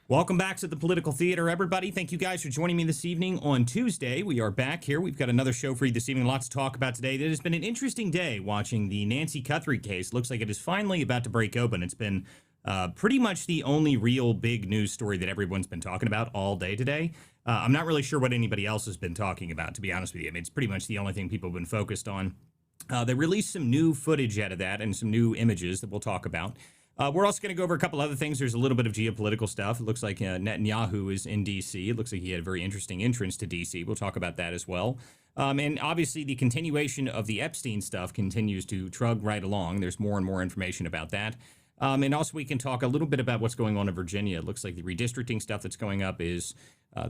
Welcome back to the Political Theater, everybody. Thank you guys for joining me this evening on Tuesday. We are back here. We've got another show for you this evening. Lots to talk about today. It has been an interesting day watching the Nancy Guthrie case. Looks like it is finally about to break open. It's been pretty much the only real big news story that everyone's been talking about all day today. I'm not really sure what anybody else has been talking about, to be honest with you. I mean, it's pretty much the only thing people have been focused on. They released some new footage out of that and some new images that we'll talk about. We're also going to go over a couple other things. There's a little bit of geopolitical stuff. It looks like Netanyahu is in D.C. It looks like he had a very interesting entrance to D.C. We'll talk about that as well. And obviously, the continuation of the Epstein stuff continues to trug right along. There's more and more information about that. And also, we can talk a little bit about what's going on in Virginia. It looks like the redistricting stuff that's going up is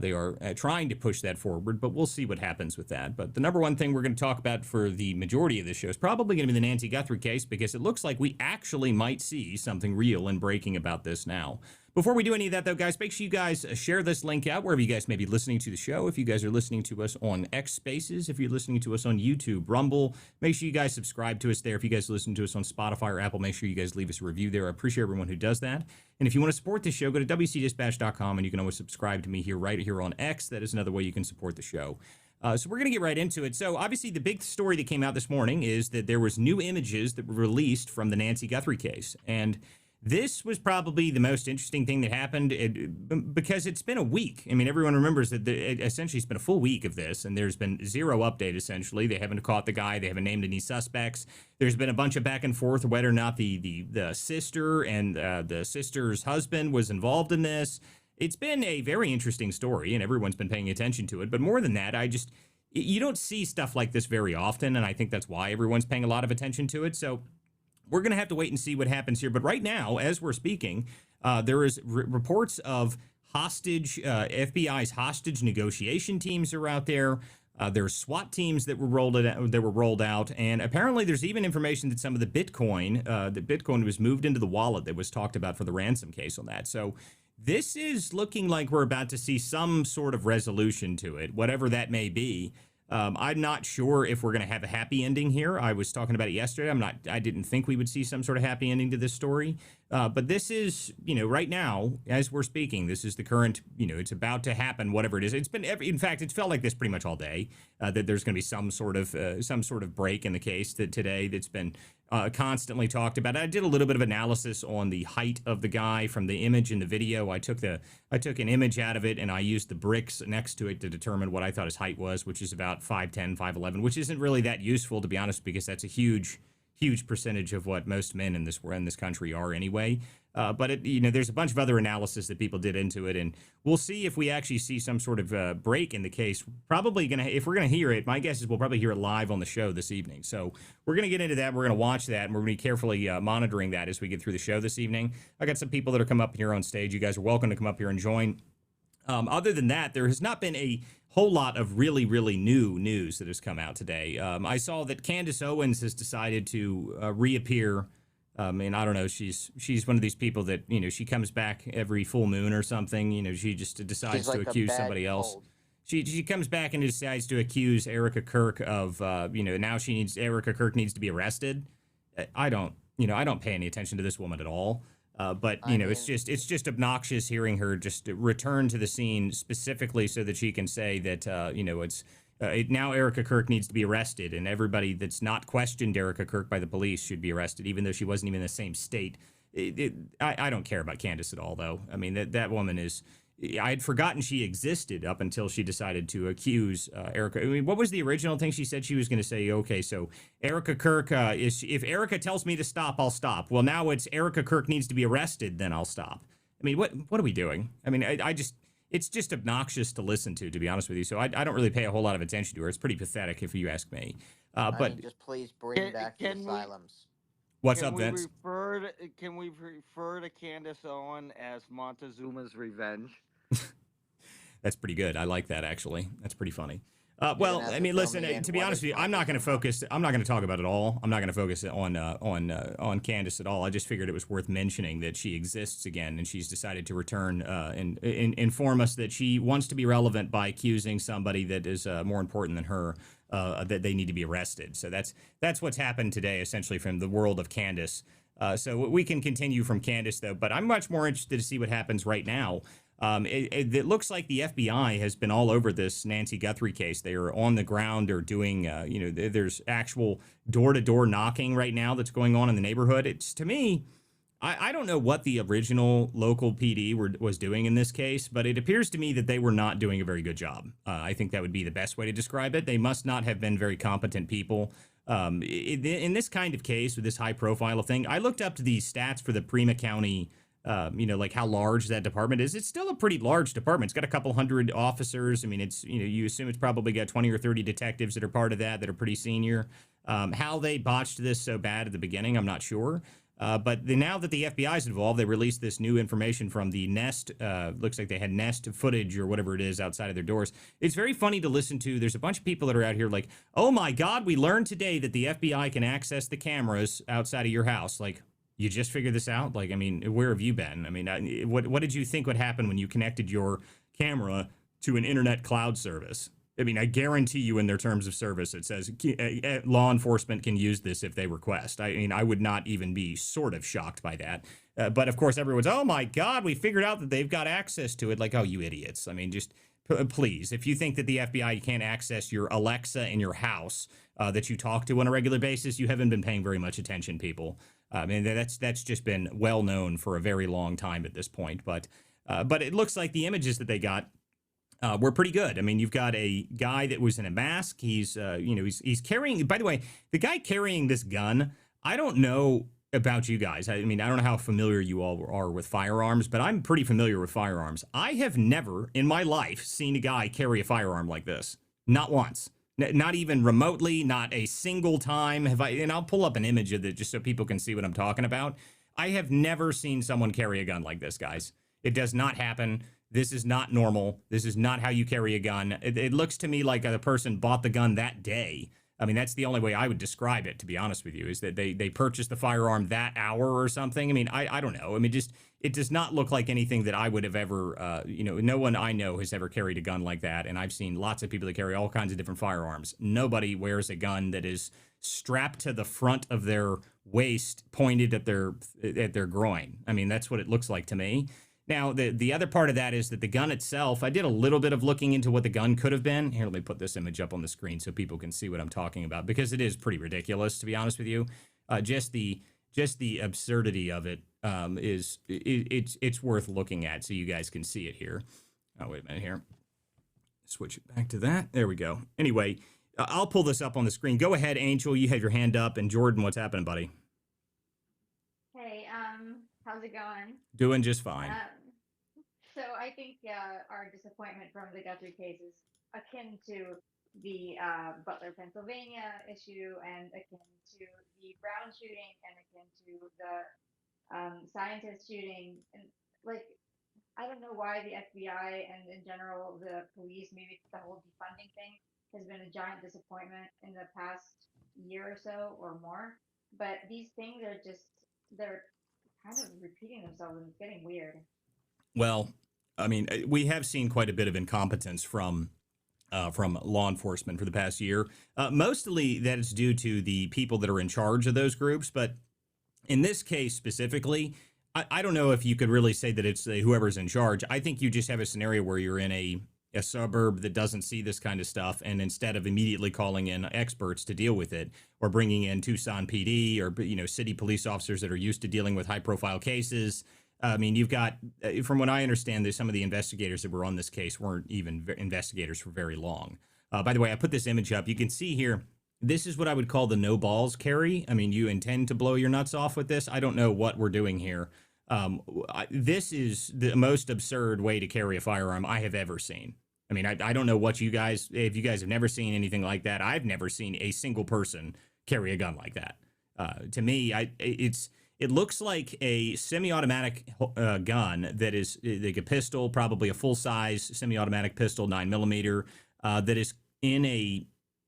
they are trying to push that forward, but we'll see what happens with that. But the number one thing we're going to talk about for the majority of this show is probably going to be the Nancy Guthrie case, because it looks like we actually might see something real and breaking about this now. Before we do any of that, though, guys, make sure you guys share this link out wherever you guys may be listening to the show. If you guys are listening to us on X Spaces, if you're listening to us on YouTube, Rumble, make sure you guys subscribe to us there. If you guys listen to us on Spotify or Apple, make sure you guys leave us a review there. I appreciate everyone who does that. And if you want to support this show, go to WCDispatch.com, and you can always subscribe to me here right here on X. That is another way you can support the show. So we're going to get right into it. So obviously the big story that came out this morning is that there was new images that were released from the Nancy Guthrie case. And this was probably the most interesting thing that happened because it's been a week. I mean, everyone remembers that essentially it's been a full week of this, and there's been zero update, essentially. They haven't caught the guy. They haven't named any suspects. There's been a bunch of back and forth whether or not the sister and the sister's husband was involved in this. It's been a very interesting story, and everyone's been paying attention to it. But more than that, you don't see stuff like this very often, and I think that's why everyone's paying a lot of attention to it. So we're going to have to wait and see what happens here. But right now, as we're speaking, there is reports of FBI's hostage negotiation teams are out there. There's SWAT teams that were rolled out, and apparently there's even information that some of the Bitcoin was moved into the wallet that was talked about for the ransom case on that. So this is looking like we're about to see some sort of resolution to it, whatever that may be. I'm not sure if we're going to have a happy ending here. I was talking about it yesterday. I didn't think we would see some sort of happy ending to this story. But this is, right now, as we're speaking, this is the current, it's about to happen, whatever it is. In fact, it's felt like this pretty much all day, that there's going to be some sort of break in the case today that's been constantly talked about. I did a little bit of analysis on the height of the guy from the image in the video. I took an image out of it, and I used the bricks next to it to determine what I thought his height was, which is about 5'10", 5'11", which isn't really that useful, to be honest, because that's a huge percentage of what most men in this country are anyway. But there's a bunch of other analysis that people did into it, and we'll see if we actually see some sort of break in the case. If we're gonna hear it, my guess is we'll probably hear it live on the show this evening. So we're gonna get into that. We're gonna watch that, and we're gonna be carefully monitoring that as we get through the show this evening. I got some people that are coming up here on stage. You guys are welcome to come up here and join. Other than that, there has not been a whole lot of really, really new news that has come out today. I saw that Candace Owens has decided to reappear. And I don't know, she's one of these people that, she comes back every full moon or something. She just decides to accuse somebody else. She comes back and decides to accuse Erica Kirk of, now Erica Kirk needs to be arrested. I don't pay any attention to this woman at all. But it's just obnoxious hearing her just return to the scene specifically so that she can say that, now Erica Kirk needs to be arrested, and everybody that's not questioned Erica Kirk by the police should be arrested, even though she wasn't even in the same state. I don't care about Candace at all, though. I mean, that woman is... I had forgotten she existed up until she decided to accuse Erica. I mean, what was the original thing she said she was going to say? Okay, so Erica Kirk, if Erica tells me to stop, I'll stop. Well, now it's Erica Kirk needs to be arrested, then I'll stop. I mean, what are we doing? I mean, it's just obnoxious to listen to be honest with you. So I don't really pay a whole lot of attention to her. It's pretty pathetic, if you ask me. But just please bring back the asylums. What's up, Vince? Can we refer to Candace Owen as Montezuma's revenge? That's pretty good. I like that, actually. That's pretty funny. Well, I mean, listen, to be honest with you, I'm not going to talk about it all. I'm not going to focus on Candace at all. I just figured it was worth mentioning that she exists again, and she's decided to return and inform us that she wants to be relevant by accusing somebody that is more important than her, that they need to be arrested. So that's what's happened today, essentially, from the world of Candace. So we can continue from Candace, though, but I'm much more interested to see what happens right now. It looks like the FBI has been all over this Nancy Guthrie case. They are on the ground. They're doing, there's actual door-to-door knocking right now that's going on in the neighborhood. It's, to me, I don't know what the original local PD was doing in this case, but it appears to me that they were not doing a very good job. I think that would be the best way to describe it. They must not have been very competent people. In this kind of case, with this high profile thing, I looked up to the stats for the Prima County, like how large that department is. It's still a pretty large department. It's got a couple hundred officers. I mean, it's, you assume it's probably got 20 or 30 detectives that are part of that are pretty senior. How they botched this so bad at the beginning, I'm not sure. But now that the FBI is involved, they released this new information from the Nest. Looks like they had Nest footage or whatever it is outside of their doors. It's very funny to listen to. There's a bunch of people that are out here like, oh my God, we learned today that the FBI can access the cameras outside of your house. Like, you just figured this out? Like, I mean, where have you been? I mean, what did you think would happen when you connected your camera to an internet cloud service? I mean, I guarantee you in their terms of service, it says law enforcement can use this if they request. I mean, I would not even be sort of shocked by that. But of course, everyone's, oh my God, we figured out that they've got access to it. Like, oh, you idiots. I mean, just please, if you think that the FBI can't access your Alexa in your house that you talk to on a regular basis, you haven't been paying very much attention, people. I mean, that's just been well known for a very long time at this point. But it looks like the images that they got were pretty good. I mean, you've got a guy that was in a mask. He's carrying, by the way, the guy carrying this gun, I don't know about you guys. I mean, I don't know how familiar you all are with firearms, but I'm pretty familiar with firearms. I have never in my life seen a guy carry a firearm like this. Not once. Not even remotely, not a single time have I, and I'll pull up an image of it just so people can see what I'm talking about. I have never seen someone carry a gun like this, guys. It does not happen. This is not normal. This is not how you carry a gun. It looks to me like the person bought the gun that day. I mean, that's the only way I would describe it, to be honest with you, is that they purchased the firearm that hour or something. I mean, I don't know. I mean, just, it does not look like anything that I would have ever, no one I know has ever carried a gun like that. And I've seen lots of people that carry all kinds of different firearms. Nobody wears a gun that is strapped to the front of their waist, pointed at their groin. I mean, that's what it looks like to me. Now, the other part of that is that the gun itself, I did a little bit of looking into what the gun could have been. Here, let me put this image up on the screen so people can see what I'm talking about, because it is pretty ridiculous, to be honest with you. Just the absurdity of it it's worth looking at so you guys can see it here. Oh, wait a minute here. Switch it back to that. There we go. Anyway, I'll pull this up on the screen. Go ahead, Angel. You have your hand up. And Jordan, what's happening, buddy? Hey, how's it going? Doing just fine. So I think our disappointment from the Guthrie case is akin to the Butler, Pennsylvania issue, and akin to the Brown shooting, and akin to the scientist shooting. And like, I don't know why the FBI and in general the police, maybe the whole defunding thing, has been a giant disappointment in the past year or so or more. But these things are they're kind of repeating themselves, and it's getting weird. Well, I mean, we have seen quite a bit of incompetence from law enforcement for the past year. Mostly that is due to the people that are in charge of those groups. But in this case specifically, I don't know if you could really say that it's whoever's in charge. I think you just have a scenario where you're in a suburb that doesn't see this kind of stuff, and instead of immediately calling in experts to deal with it, or bringing in Tucson PD or city police officers that are used to dealing with high profile cases, I mean, you've got, from what I understand, that some of the investigators that were on this case weren't even investigators for very long. By the way, I put this image up. You can see here, this is what I would call the no balls carry. I mean, you intend to blow your nuts off with this. I don't know what we're doing here. This is the most absurd way to carry a firearm I have ever seen. I mean, I don't know what if you guys have never seen anything like that. I've never seen a single person carry a gun like that. To me, it looks like a semi-automatic gun that is like a pistol, probably a full-size semi-automatic pistol, 9mm, that is in a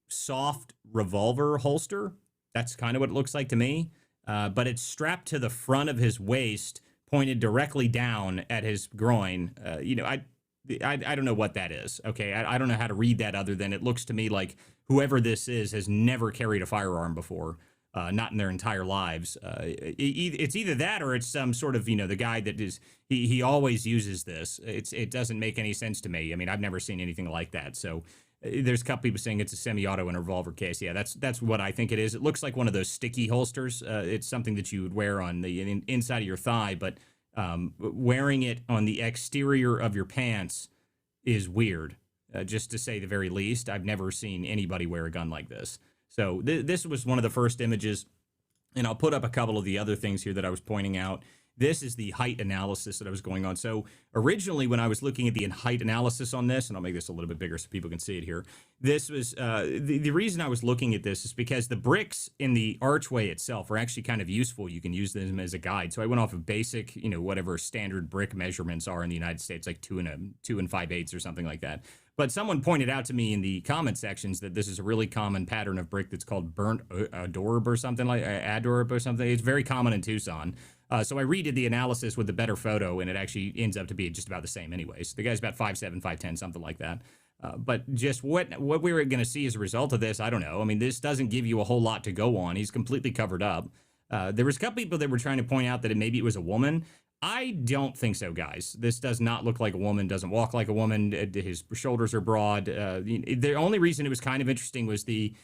soft revolver holster. That's kind of what it looks like to me. But it's strapped to the front of his waist, pointed directly down at his groin. I don't know what that is. Okay, I don't know how to read that other than it looks to me like whoever this is has never carried a firearm before. not in their entire lives. It's either that or it's some sort of, the guy that is, he always uses this. It doesn't make any sense to me. I mean, I've never seen anything like that. So there's a couple people saying it's a semi-auto and a revolver case. Yeah, that's what I think it is. It looks like one of those sticky holsters. It's something that you would wear on the inside of your thigh, but wearing it on the exterior of your pants is weird, just to say the very least. I've never seen anybody wear a gun like this. So this was one of the first images, and I'll put up a couple of the other things here that I was pointing out. This is the height analysis that I was going on. So originally, when I was looking at the height analysis on this, and I'll make this a little bit bigger so people can see it here, this was the reason I was looking at this is because the bricks in the archway itself are actually kind of useful. You can use them as a guide. So I went off of basic, whatever standard brick measurements are in the United States, like 2 5/8 or something like that. But someone pointed out to me in the comment sections that this is a really common pattern of brick that's called burnt adorb or something like adorb or something. It's very common in Tucson. So I redid the analysis with the better photo, and it actually ends up to be just about the same anyways. The guy's about 5'7", 5'10", something like that. But just what we were going to see as a result of this, I don't know. I mean, this doesn't give you a whole lot to go on. He's completely covered up. There was a couple people that were trying to point out that maybe it was a woman. I don't think so, guys. This does not look like a woman, doesn't walk like a woman. His shoulders are broad. The only reason it was kind of interesting was the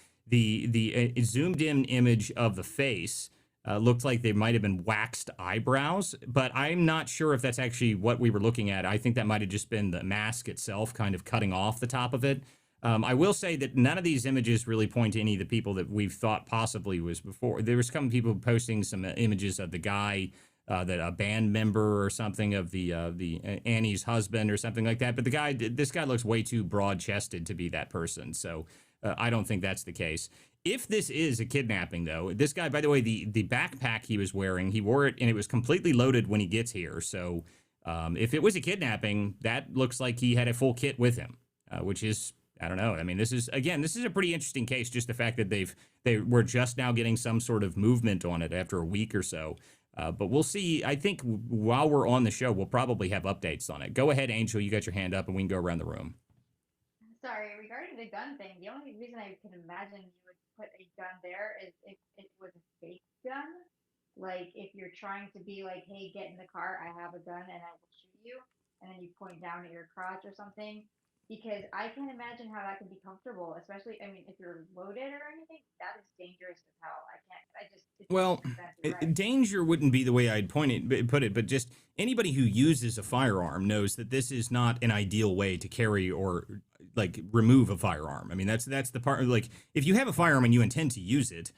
zoomed in image of the face. Looked like they might have been waxed eyebrows, but I'm not sure if that's actually what we were looking at. I think that might have just been the mask itself kind of cutting off the top of it. I will say that none of these images really point to any of the people that we've thought possibly was before. There was some people posting some images of the guy, that a band member or something of the Annie's husband or something like that. But this guy looks way too broad chested to be that person. So I don't think that's the case. If this is a kidnapping, though, this guy, by the way, the backpack he was wearing, he wore it and it was completely loaded when he gets here. So if it was a kidnapping, that looks like he had a full kit with him, which is, I don't know. I mean, this is a pretty interesting case. Just the fact that they were just now getting some sort of movement on it after a week or so. But we'll see. I think while we're on the show, we'll probably have updates on it. Go ahead, Angel. You got your hand up, and we can go around the room. Sorry, regarding the gun thing, the only reason I can imagine you would put a gun there is if it was a fake gun. Like if you're trying to be like, hey, get in the car, I have a gun and I will shoot you, and then you point down at your crotch or something. Because I can't imagine how that could be comfortable, especially, I mean, if you're loaded or anything, that is dangerous as hell. It Well, doesn't make sense, right? danger wouldn't be the way I'd put it, but just anybody who uses a firearm knows that this is not an ideal way to carry or like remove a firearm. I mean, that's the part. Like, if you have a firearm and you intend to use it,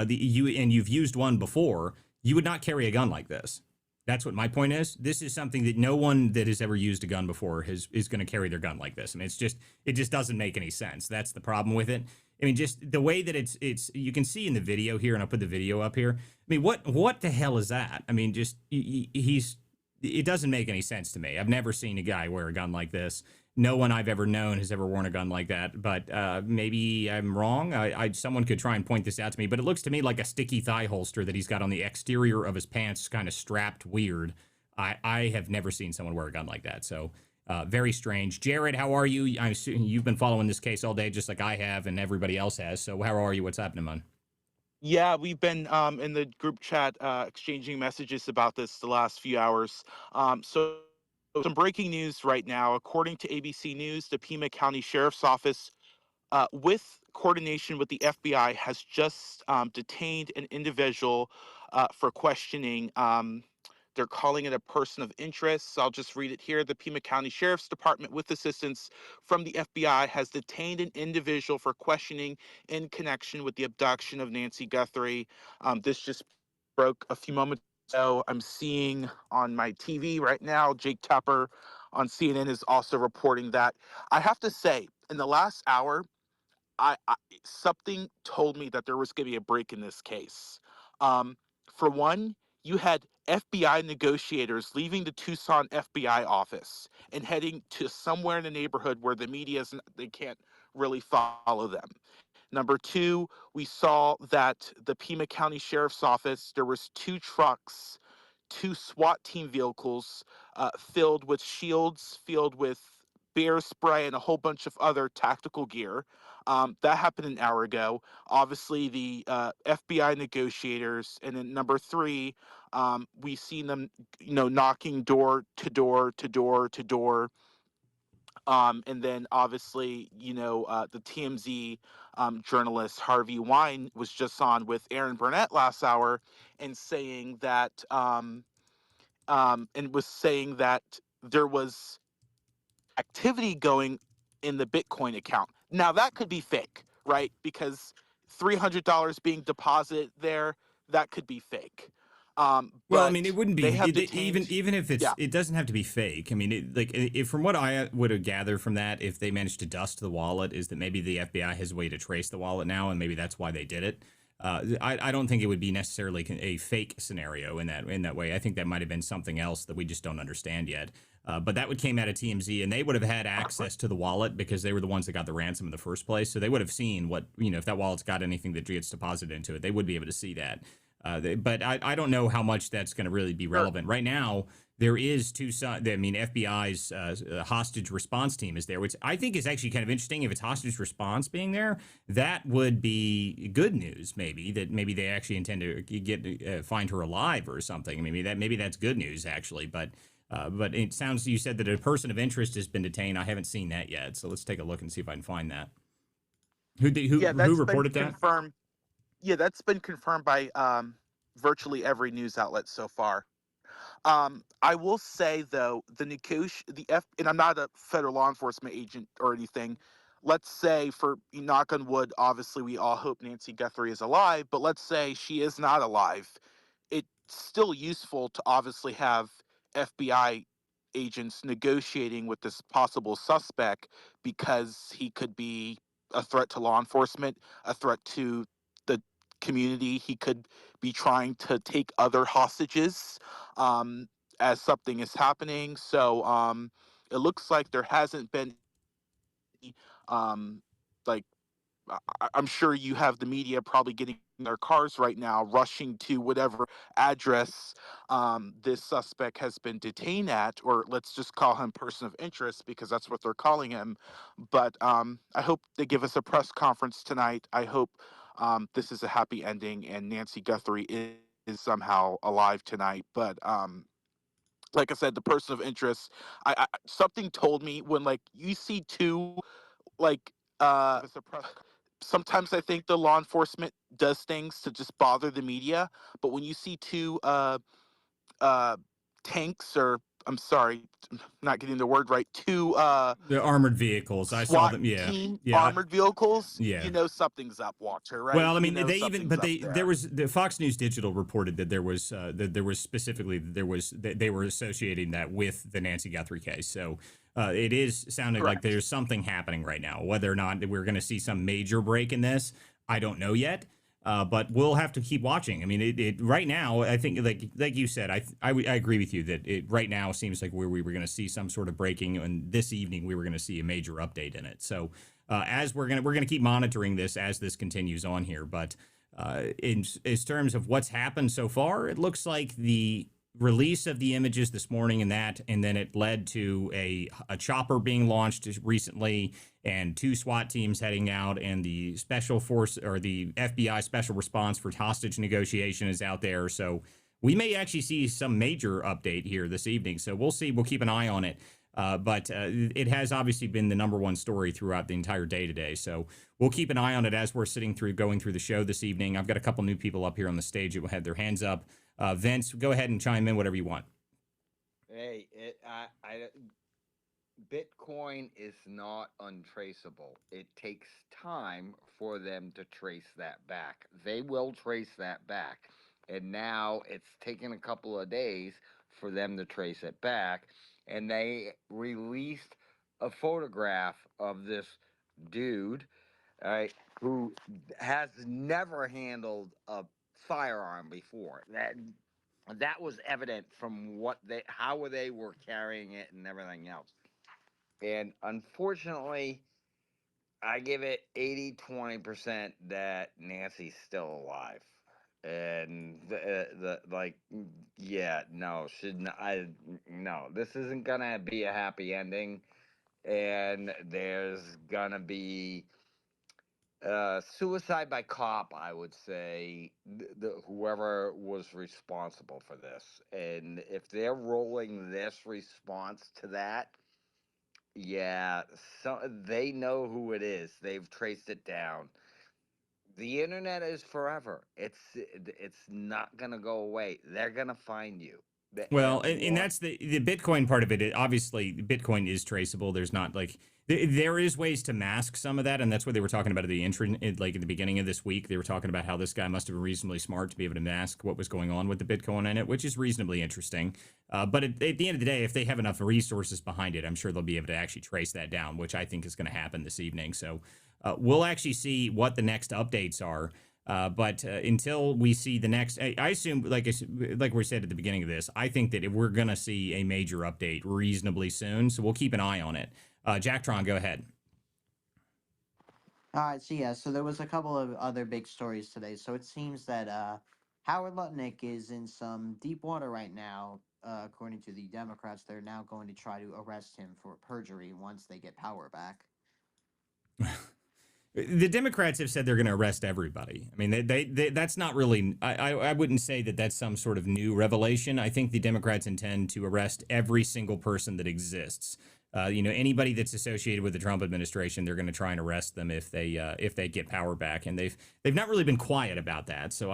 you've used one before, you would not carry a gun like this. That's what my point is. This is something that no one that has ever used a gun before is going to carry their gun like this. I mean, it just doesn't make any sense. That's the problem with it. I mean, just the way that it's you can see in the video here, and I'll put the video up here. I mean, what the hell is that? I mean, just it doesn't make any sense to me. I've never seen a guy wear a gun like this. No one I've ever known has ever worn a gun like that, but maybe I'm wrong. Someone could try and point this out to me, but it looks to me like a sticky thigh holster that he's got on the exterior of his pants, kind of strapped weird. I have never seen someone wear a gun like that, so very strange. Jared, how are you? I'm assuming you've been following this case all day, just like I have, and everybody else has. So how are you? What's happening, man? Yeah, we've been in the group chat exchanging messages about this the last few hours. So some breaking news right now. According to ABC News, the Pima County Sheriff's Office, with coordination with the FBI, has just detained an individual for questioning. They're calling it a person of interest. So I'll just read it here. The Pima County Sheriff's Department, with assistance from the FBI, has detained an individual for questioning in connection with the abduction of Nancy Guthrie. This just broke a few moments ago. I'm seeing on my TV right now, Jake Tapper on CNN is also reporting that. I have to say, in the last hour, I something told me that there was going to be a break in this case. Um, for one, you had FBI negotiators leaving the Tucson FBI office and heading to somewhere in the neighborhood where the media isn't, they can't really follow them. Number two, we saw that the Pima County Sheriff's Office, there was 2 trucks, 2 SWAT team vehicles filled with shields, filled with bear spray, and a whole bunch of other tactical gear. That happened an hour ago. Obviously, the FBI negotiators, and then number three, we've seen them, knocking door to door to door to door. And then obviously, the TMZ journalist Harvey Wine was just on with Aaron Burnett last hour and saying that, there was activity going in the Bitcoin account. Now that could be fake, right? Because $300 being deposited there, that could be fake. Well, I mean, But it wouldn't they be have even detained. if Yeah, it doesn't have to be fake. I mean, from what I would have gathered from that, if they managed to dust the wallet, is that maybe the FBI has a way to trace the wallet now, and maybe that's why they did it. I don't think it would be necessarily a fake scenario in that way. I think that might have been something else that we just don't understand yet. But that would came out of TMZ, and they would have had access to the wallet because they were the ones that got the ransom in the first place. So they would have seen what if that wallet's got anything that gets deposited into it, they would be able to see that. But I don't know how much that's going to really be relevant. Right now, there is two sides. I mean, FBI's hostage response team is there, which I think is actually kind of interesting. If it's hostage response being there, that would be good news. Maybe they actually intend to find her alive or something. Maybe that's good news actually. But it sounds you said that a person of interest has been detained. I haven't seen that yet, so let's take a look and see if I can find that. yeah, Who that's been reported that? confirmed. Yeah, that's been confirmed by virtually every news outlet so far. I will say though, and I'm not a federal law enforcement agent or anything. Let's say, for knock on wood, obviously we all hope Nancy Guthrie is alive, but let's say she is not alive. It's still useful to obviously have FBI agents negotiating with this possible suspect because he could be a threat to law enforcement, a threat to the community. He could be trying to take other hostages um, as something is happening. So it looks like there hasn't been um, like I'm sure you have the media probably getting in their cars right now, rushing to whatever address this suspect has been detained at, or let's just call him person of interest because that's what they're calling him. But I hope they give us a press conference tonight. I hope this is a happy ending and Nancy Guthrie is somehow alive tonight. But like I said, the person of interest, something told me when like you see two like sometimes I think the law enforcement does things to just bother the media, but when you see two uh tanks, or I'm sorry, I'm not getting the word right, two The armored vehicles. I saw SWAT them. Yeah, team yeah, armored vehicles, yeah. something's up, Walter, right? Well, I mean, they even, Something's but up there there. was the Fox News Digital reported that there was specifically that they were associating that with the Nancy Guthrie case. So it is sounding like Correct. there's something happening right now. Whether or not we're going to see some major break in this, I don't know yet. But we'll have to keep watching. I mean, it right now, I think, like you said, I agree with you that it right now seems like we were going to see some sort of breaking, and this evening we were going to see a major update in it. So as we're gonna keep monitoring this as this continues on here. But in terms of what's happened so far, it looks like the release of the images this morning and then it led to a chopper being launched recently and two SWAT teams heading out and the special force or the FBI special response for hostage negotiation is out there. So we may actually see some major update here this evening. So we'll see. We'll keep an eye on it. But it has obviously been the number one story throughout the entire day today. So we'll keep an eye on it as we're going through the show this evening. I've got a couple new people up here on the stage who had their hands up. Vince, go ahead and chime in whatever you want. Hey, Bitcoin is not untraceable. It takes time for them to trace that back. They will trace that back. And now it's taken a couple of days for them to trace it back. And they released a photograph of this dude, right, who has never handled a firearm before. That was evident from how they were carrying it and everything else. And unfortunately, I give it 80-20% that Nancy's still alive. And yeah, no, no, this isn't gonna be a happy ending. And there's gonna be Suicide by cop, I would say, whoever was responsible for this. And if they're rolling this response to that, yeah, so they know who it is. They've traced it down. The internet is forever. It's not gonna go away. They're gonna find you. Well, And and one, that's the Bitcoin part of it. Obviously, Bitcoin is traceable. There's not like there is ways to mask some of that, and that's what they were talking about at the intro, like at the beginning of this week. They were talking about how this guy must have been reasonably smart to be able to mask what was going on with the Bitcoin in it, which is reasonably interesting. But at the end of the day, if they have enough resources behind it, I'm sure they'll be able to actually trace that down, which I think is going to happen this evening. So we'll actually see what the next updates are. But until we see the next, I assume, like we said at the beginning of this, I think that if we're going to see a major update reasonably soon. So we'll keep an eye on it. Jacktron, go ahead. All right, so yeah, so there was a couple of other big stories today. So it seems that Howard Lutnick is in some deep water right now. According to the Democrats, they're now going to try to arrest him for perjury once they get power back. The Democrats have said they're going to arrest everybody. I mean, they that's not really. I wouldn't say that that's some sort of new revelation. I think the Democrats intend to arrest every single person that exists. Anybody that's associated with the Trump administration, they're going to try and arrest them if they get power back, and they've not really been quiet about that. So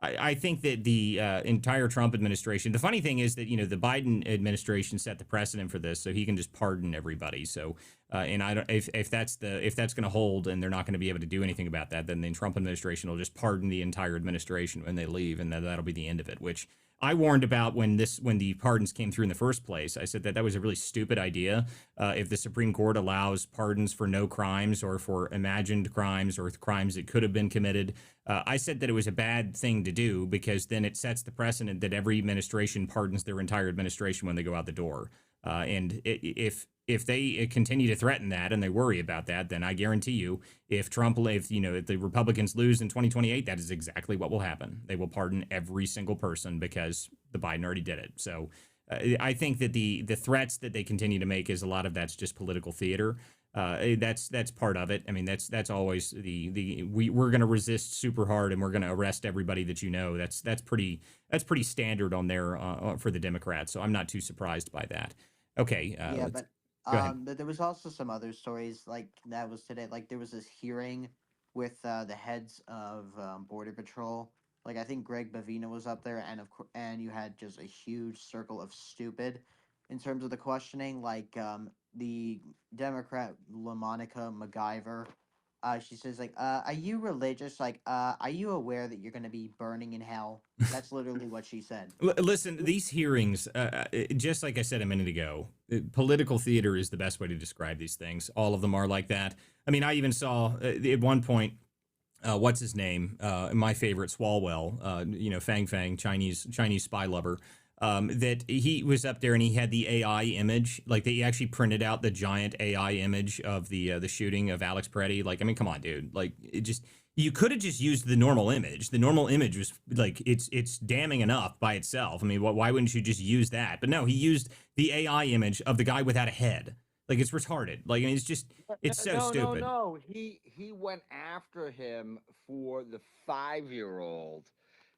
I think that the entire Trump administration. The funny thing is that the Biden administration set the precedent for this, so he can just pardon everybody. So and I don't if that's going to hold, and they're not going to be able to do anything about that, then the Trump administration will just pardon the entire administration when they leave, and that'll be the end of it. Which I warned about when the pardons came through in the first place. I said that was a really stupid idea. If the Supreme Court allows pardons for no crimes or for imagined crimes or crimes that could have been committed, I said that it was a bad thing to do because then it sets the precedent that every administration pardons their entire administration when they go out the door. And if they continue to threaten that and they worry about that, then I guarantee you, if the Republicans lose in 2028, that is exactly what will happen. They will pardon every single person because the Biden already did it. So I think that the threats that they continue to make is a lot of that's just political theater. That's part of it. I mean, that's always we're going to resist super hard and we're going to arrest everybody that That's pretty standard on there for the Democrats. So I'm not too surprised by that. Okay. Yeah, but go ahead. but there was also some other stories like that was today. Like there was this hearing with the heads of Border Patrol. Like I think Greg Bavina was up there, and and you had just a huge circle of stupid in terms of the questioning. Like the Democrat LaMonica MacGyver, she says like, "Are you religious? Like, are you aware that you're going to be burning in hell?" That's literally what she said. Listen, these hearings, just like I said a minute ago, political theater is the best way to describe these things. All of them are like that. I mean, I even saw at one point, what's his name? My favorite, Swalwell, Fang, Chinese spy lover. That he was up there and he had the AI image, like they actually printed out the giant AI image of the shooting of Alex Peretti. Like, I mean, come on, dude. Like, you could have just used the normal image. The normal image was like it's damning enough by itself. I mean, why wouldn't you just use that? But no, he used the AI image of the guy without a head. Like it's retarded. Like I mean, it's so stupid. No. He went after him for the 5-year-old.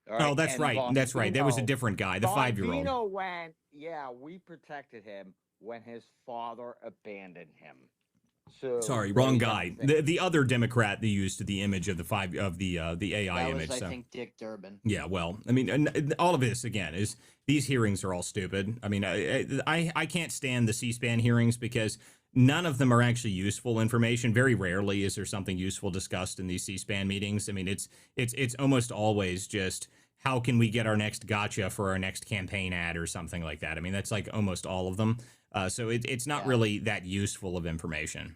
All Oh, right, that's and right. That's right. That was a different guy, the 5-year-old. Bongino went, yeah, we protected him when his father abandoned him. So sorry, wrong guy. The other Democrat that used the image of the AI That image. was, I think, Dick Durbin. Yeah, well, I mean, and all of this again is these hearings are all stupid. I mean, I can't stand the C-SPAN hearings because none of them are actually useful information. Very rarely is there something useful discussed in these C-SPAN meetings. I mean, it's almost always just how can we get our next gotcha for our next campaign ad or something like that. I mean, that's like almost all of them. So it's not really that useful of information.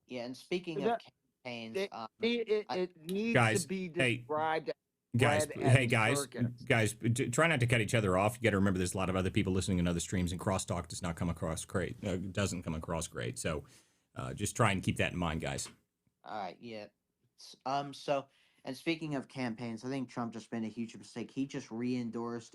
Yeah, and speaking of campaigns, it needs guys, to be described. Guys, try not to cut each other off. You got to remember there's a lot of other people listening in other streams, and crosstalk does not come across great. Doesn't come across great. So just try and keep that in mind, guys. All right, yeah. So, and speaking of campaigns, I think Trump just made a huge mistake. He just re-endorsed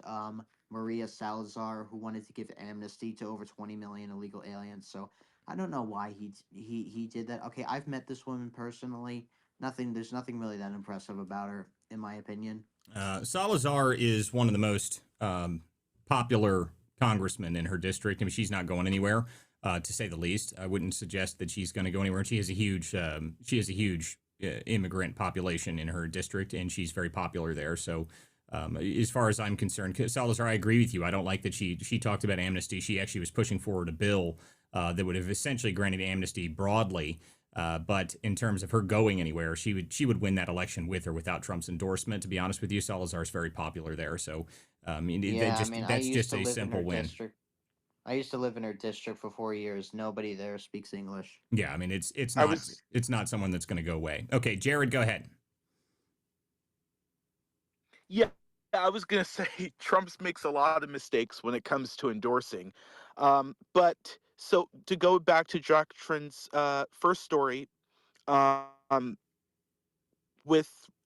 Maria Salazar, who wanted to give amnesty to over 20 million illegal aliens. So I don't know why he did that. Okay, I've met this woman personally. nothing. There's nothing really that impressive about her, in my opinion. Salazar is one of the most popular congressmen in her district. I mean, she's not going anywhere, to say the least. I wouldn't suggest that she's going to go anywhere. She has a huge immigrant population in her district, and she's very popular there. So, as far as I'm concerned, Salazar, I agree with you. I don't like that she talked about amnesty. She actually was pushing forward a bill that would have essentially granted amnesty broadly. But in terms of her going anywhere, she would win that election with or without Trump's endorsement. To be honest with you, Salazar's very popular there. So, I mean, that's just a simple win. I used to live in her district for 4 years. Nobody there speaks English. Yeah, I mean, it's not someone that's going to go away. Okay, Jared, go ahead. Yeah, I was going to say Trump makes a lot of mistakes when it comes to endorsing. But so to go back to Jack Trin's first story, um,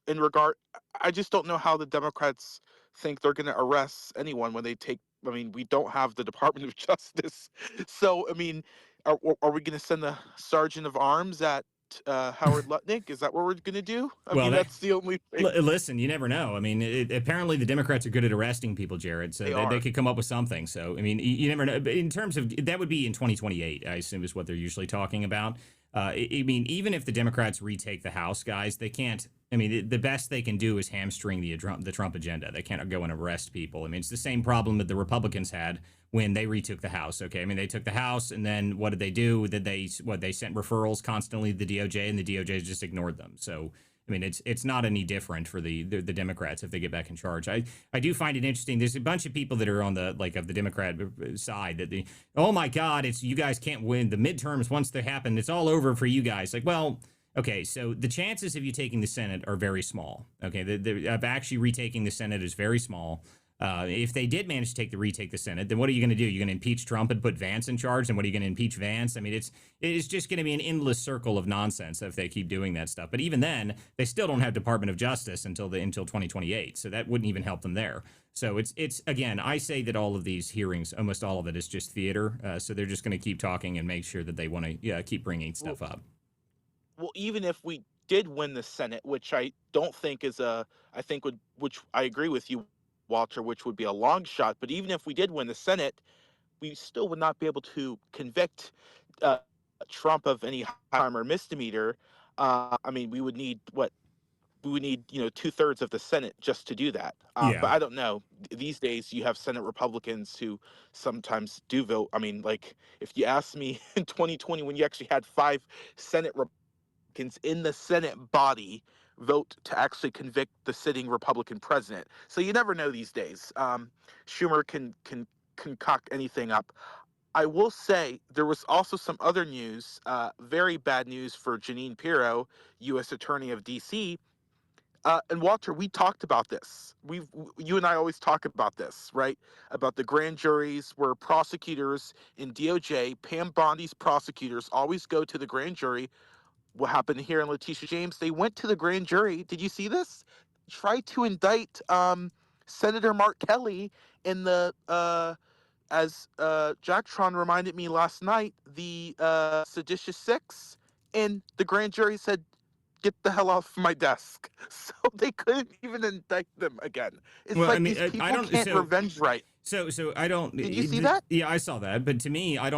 in regard, I just don't know how the Democrats think they're going to arrest anyone when they take. I mean, we don't have the Department of Justice, so I mean, are we going to send the Sergeant of Arms at Howard Lutnick? Is that what we're going to do? I mean, that's the only thing. Listen, you never know. I mean, apparently the Democrats are good at arresting people, Jared, so they could come up with something. So, I mean, you never know. But in terms of, that would be in 2028, I assume is what they're usually talking about. I mean, even if the Democrats retake the House, guys, they can't. I mean, the best they can do is hamstring the Trump agenda. They can't go and arrest people. I mean, it's the same problem that the Republicans had when they retook the House. Okay, I mean, they took the House, and then what did they do? They sent referrals constantly to the DOJ, and the DOJ just ignored them. So, I mean, it's not any different for the Democrats if they get back in charge. I do find it interesting. There's a bunch of people that are on the of the Democrat side that oh my God, you guys can't win the midterms once they happen. It's all over for you guys. Like, well, okay, so the chances of you taking the Senate are very small. Okay, of actually retaking the Senate is very small. If they did manage to retake the Senate, then what are you going to do? You're going to impeach Trump and put Vance in charge, and what are you going to impeach Vance? I mean, it's just going to be an endless circle of nonsense if they keep doing that stuff. But even then, they still don't have Department of Justice until 2028, so that wouldn't even help them there. So it's again, I say that all of these hearings, almost all of it, is just theater. So they're just going to keep talking and make sure that they want to keep bringing stuff up. Well, even if we did win the Senate, which I don't think which I agree with you, Walter, which would be a long shot. But even if we did win the Senate, we still would not be able to convict Trump of any harm or misdemeanor. I mean, we would need 2/3 of the Senate just to do that. Yeah. But I don't know. These days, you have Senate Republicans who sometimes do vote. I mean, like, if you ask me in 2020, when you actually had 5 Senate Republicans in the Senate body vote to actually convict the sitting Republican president. So you never know these days. Schumer can concoct anything up. I will say there was also some other news, very bad news for Jeanine Pirro, U.S. Attorney of D.C. And Walter, we talked about this. You and I always talk about this, right? About the grand juries where prosecutors in DOJ, Pam Bondi's prosecutors, always go to the grand jury. What happened here in Letitia James? They went to the grand jury. Did you see this? Tried to indict Senator Mark Kelly in the as Jack Tron reminded me last night, the seditious 6, and the grand jury said, "Get the hell off my desk." So they couldn't even indict them again. It's these people can't revenge right. So I don't. Did you see that? Yeah, I saw that. But to me, I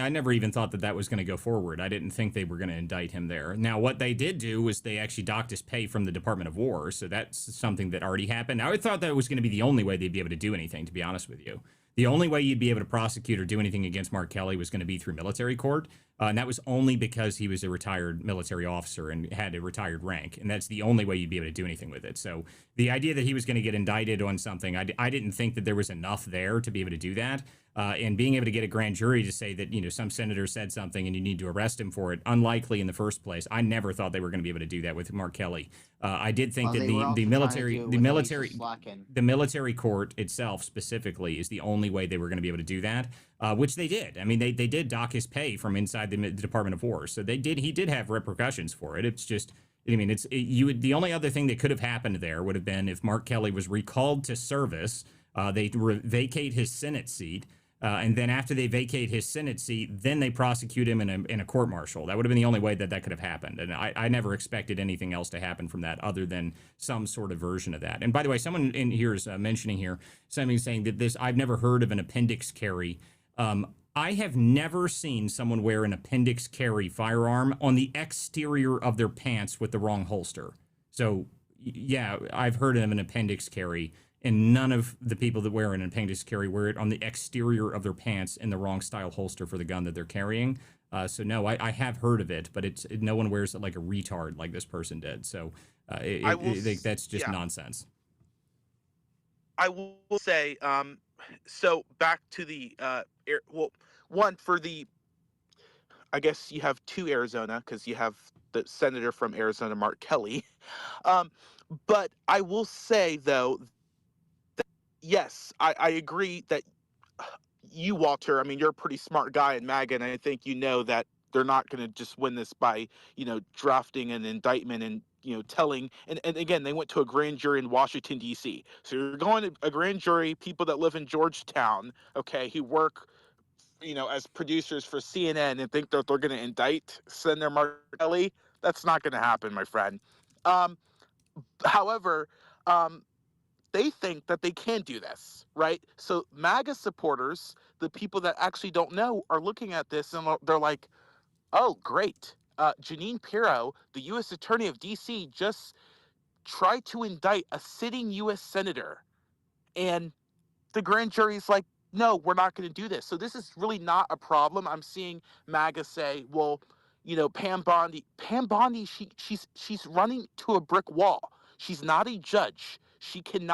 never even thought that was going to go forward. I didn't think they were going to indict him there. Now, what they did do was they actually docked his pay from the Department of War. So that's something that already happened. I thought that was going to be the only way they'd be able to do anything, to be honest with you. The only way you'd be able to prosecute or do anything against Mark Kelly was going to be through military court. And that was only because he was a retired military officer and had a retired rank. And that's the only way you'd be able to do anything with it. So the idea that he was going to get indicted on something, I didn't think that there was enough there to be able to do that. And being able to get a grand jury to say that, some senator said something and you need to arrest him for it, unlikely in the first place. I never thought they were going to be able to do that with Mark Kelly. I did think that the military court itself specifically is the only way they were going to be able to do that, which they did. I mean, they did dock his pay from inside the Department of War, so he did have repercussions for it. It's just, I mean, the only other thing that could have happened there would have been if Mark Kelly was recalled to service. They vacate his Senate seat. And then after they vacate his Senate seat, then they prosecute him in a court martial. That would have been the only way that could have happened. And I never expected anything else to happen from that other than some sort of version of that. And by the way, someone in here is mentioning here, something saying that I've never heard of an appendix carry. I have never seen someone wear an appendix carry firearm on the exterior of their pants with the wrong holster. So, yeah, I've heard of an appendix carry, and none of the people that wear an appendix carry wear it on the exterior of their pants in the wrong style holster for the gun that they're carrying. So no, I have heard of it, but no one wears it like a retard like this person did. So that's just nonsense. I will say, so back to the one for the, I guess you have two Arizona because you have the senator from Arizona, Mark Kelly. But I will say though, yes, I agree that you, Walter, I mean, you're a pretty smart guy in MAGA, and I think you know that they're not going to just win this by, drafting an indictment and, telling. And again, they went to a grand jury in Washington, D.C. So you're going to a grand jury, people that live in Georgetown, okay, who work, as producers for CNN and think that they're going to indict Senator Mark Kelly. That's not going to happen, my friend. However, they think that they can do this, right? So MAGA supporters, the people that actually don't know, are looking at this and they're like, oh, great. Janine Pirro, the U.S. Attorney of D.C., just tried to indict a sitting U.S. Senator. And the grand jury's like, no, we're not going to do this. So this is really not a problem. I'm seeing MAGA say, well, Pam Bondi, she's running to a brick wall. She's not a judge. She can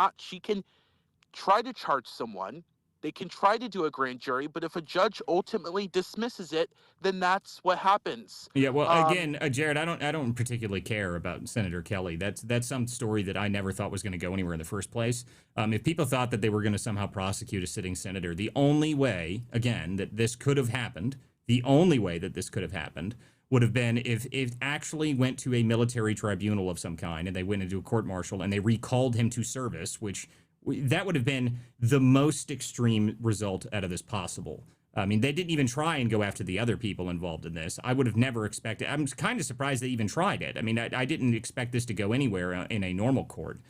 try to charge someone. They can try to do a grand jury, but if a judge ultimately dismisses it, then that's what happens. Yeah, well, again, Jared, I don't particularly care about Senator Kelly. That's some story that I never thought was going to go anywhere in the first place. If people thought that they were going to somehow prosecute a sitting senator, the only way, again, that this could have happened, would have been if it actually went to a military tribunal of some kind and they went into a court martial and they recalled him to service, which that would have been the most extreme result out of this possible. I mean, they didn't even try and go after the other people involved in this. I would have never expected. I'm kind of surprised they even tried it. I mean, I didn't expect this to go anywhere in a normal court.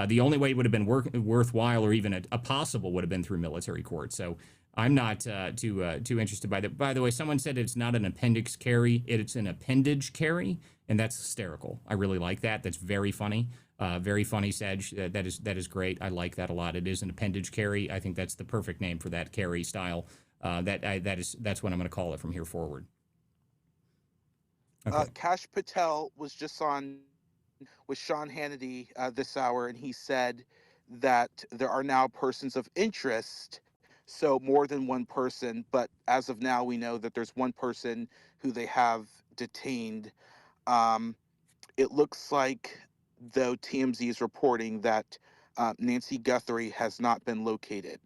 The only way it would have been worthwhile or even a possible would have been through military court. So I'm not too interested by that. By the way, someone said it's not an appendix carry, it's an appendage carry, and that's hysterical. I really like that. That's very funny. Very funny, Sedge. That is great. I like that a lot. It is an appendage carry. I think that's the perfect name for that carry style. That's what I'm going to call it from here forward. Okay. Kash Patel was just on with Sean Hannity this hour, and he said that there are now persons of interest, so more than one person, but as of now, we know that there's one person who they have detained. It looks like, though, TMZ is reporting that Nancy Guthrie has not been located.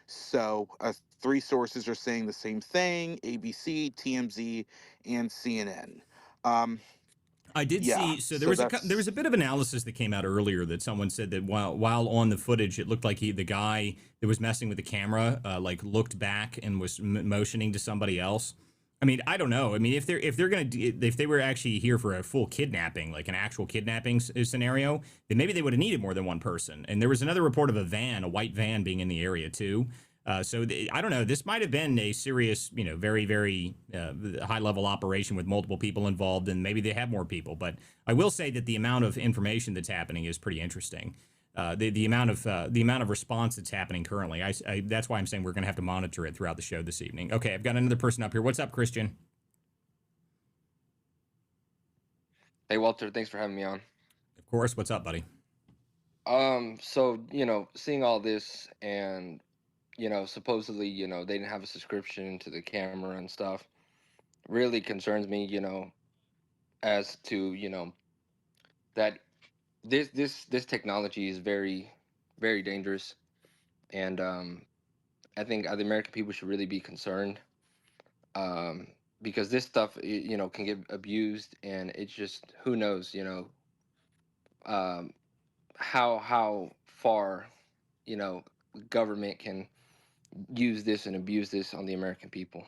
So three sources are saying the same thing: ABC, TMZ, and CNN. I did see. So there was a bit of analysis that came out earlier that someone said that while on the footage, it looked like the guy that was messing with the camera looked back and was motioning to somebody else. I mean, I don't know. I mean, if they were actually here for a full kidnapping, like an actual kidnapping scenario, then maybe they would have needed more than one person. And there was another report of a white van being in the area too. So I don't know. This might have been a serious, very, very high-level operation with multiple people involved, and maybe they have more people. But I will say that the amount of information that's happening is pretty interesting. The amount of response that's happening currently. That's why I'm saying we're going to have to monitor it throughout the show this evening. Okay, I've got another person up here. What's up, Christian? Hey, Walter. Thanks for having me on. Of course. What's up, buddy? So seeing all this and supposedly, they didn't have a subscription to the camera and stuff, really concerns me, as to, that this technology is very, very dangerous. And I think the American people should really be concerned, because this stuff, can get abused, and it's just, who knows, how far, government can use this and abuse this on the American people.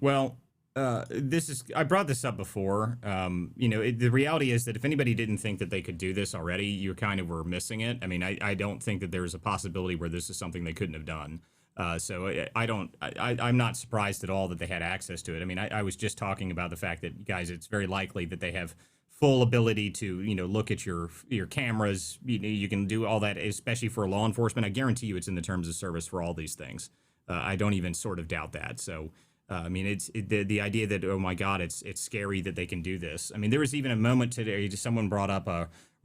Well, I brought this up before. The reality is that if anybody didn't think that they could do this already, you kind of were missing it. I mean, I don't think that there's a possibility where this is something they couldn't have done. I'm not surprised at all that they had access to it. I mean, I was just talking about the fact that, guys, it's very likely that they have full ability to, look at your cameras. You can do all that, especially for law enforcement. I guarantee you it's in the terms of service for all these things. I don't even sort of doubt that. So, I mean, the idea that, oh my God, it's scary that they can do this. I mean, there was even a moment today, someone brought up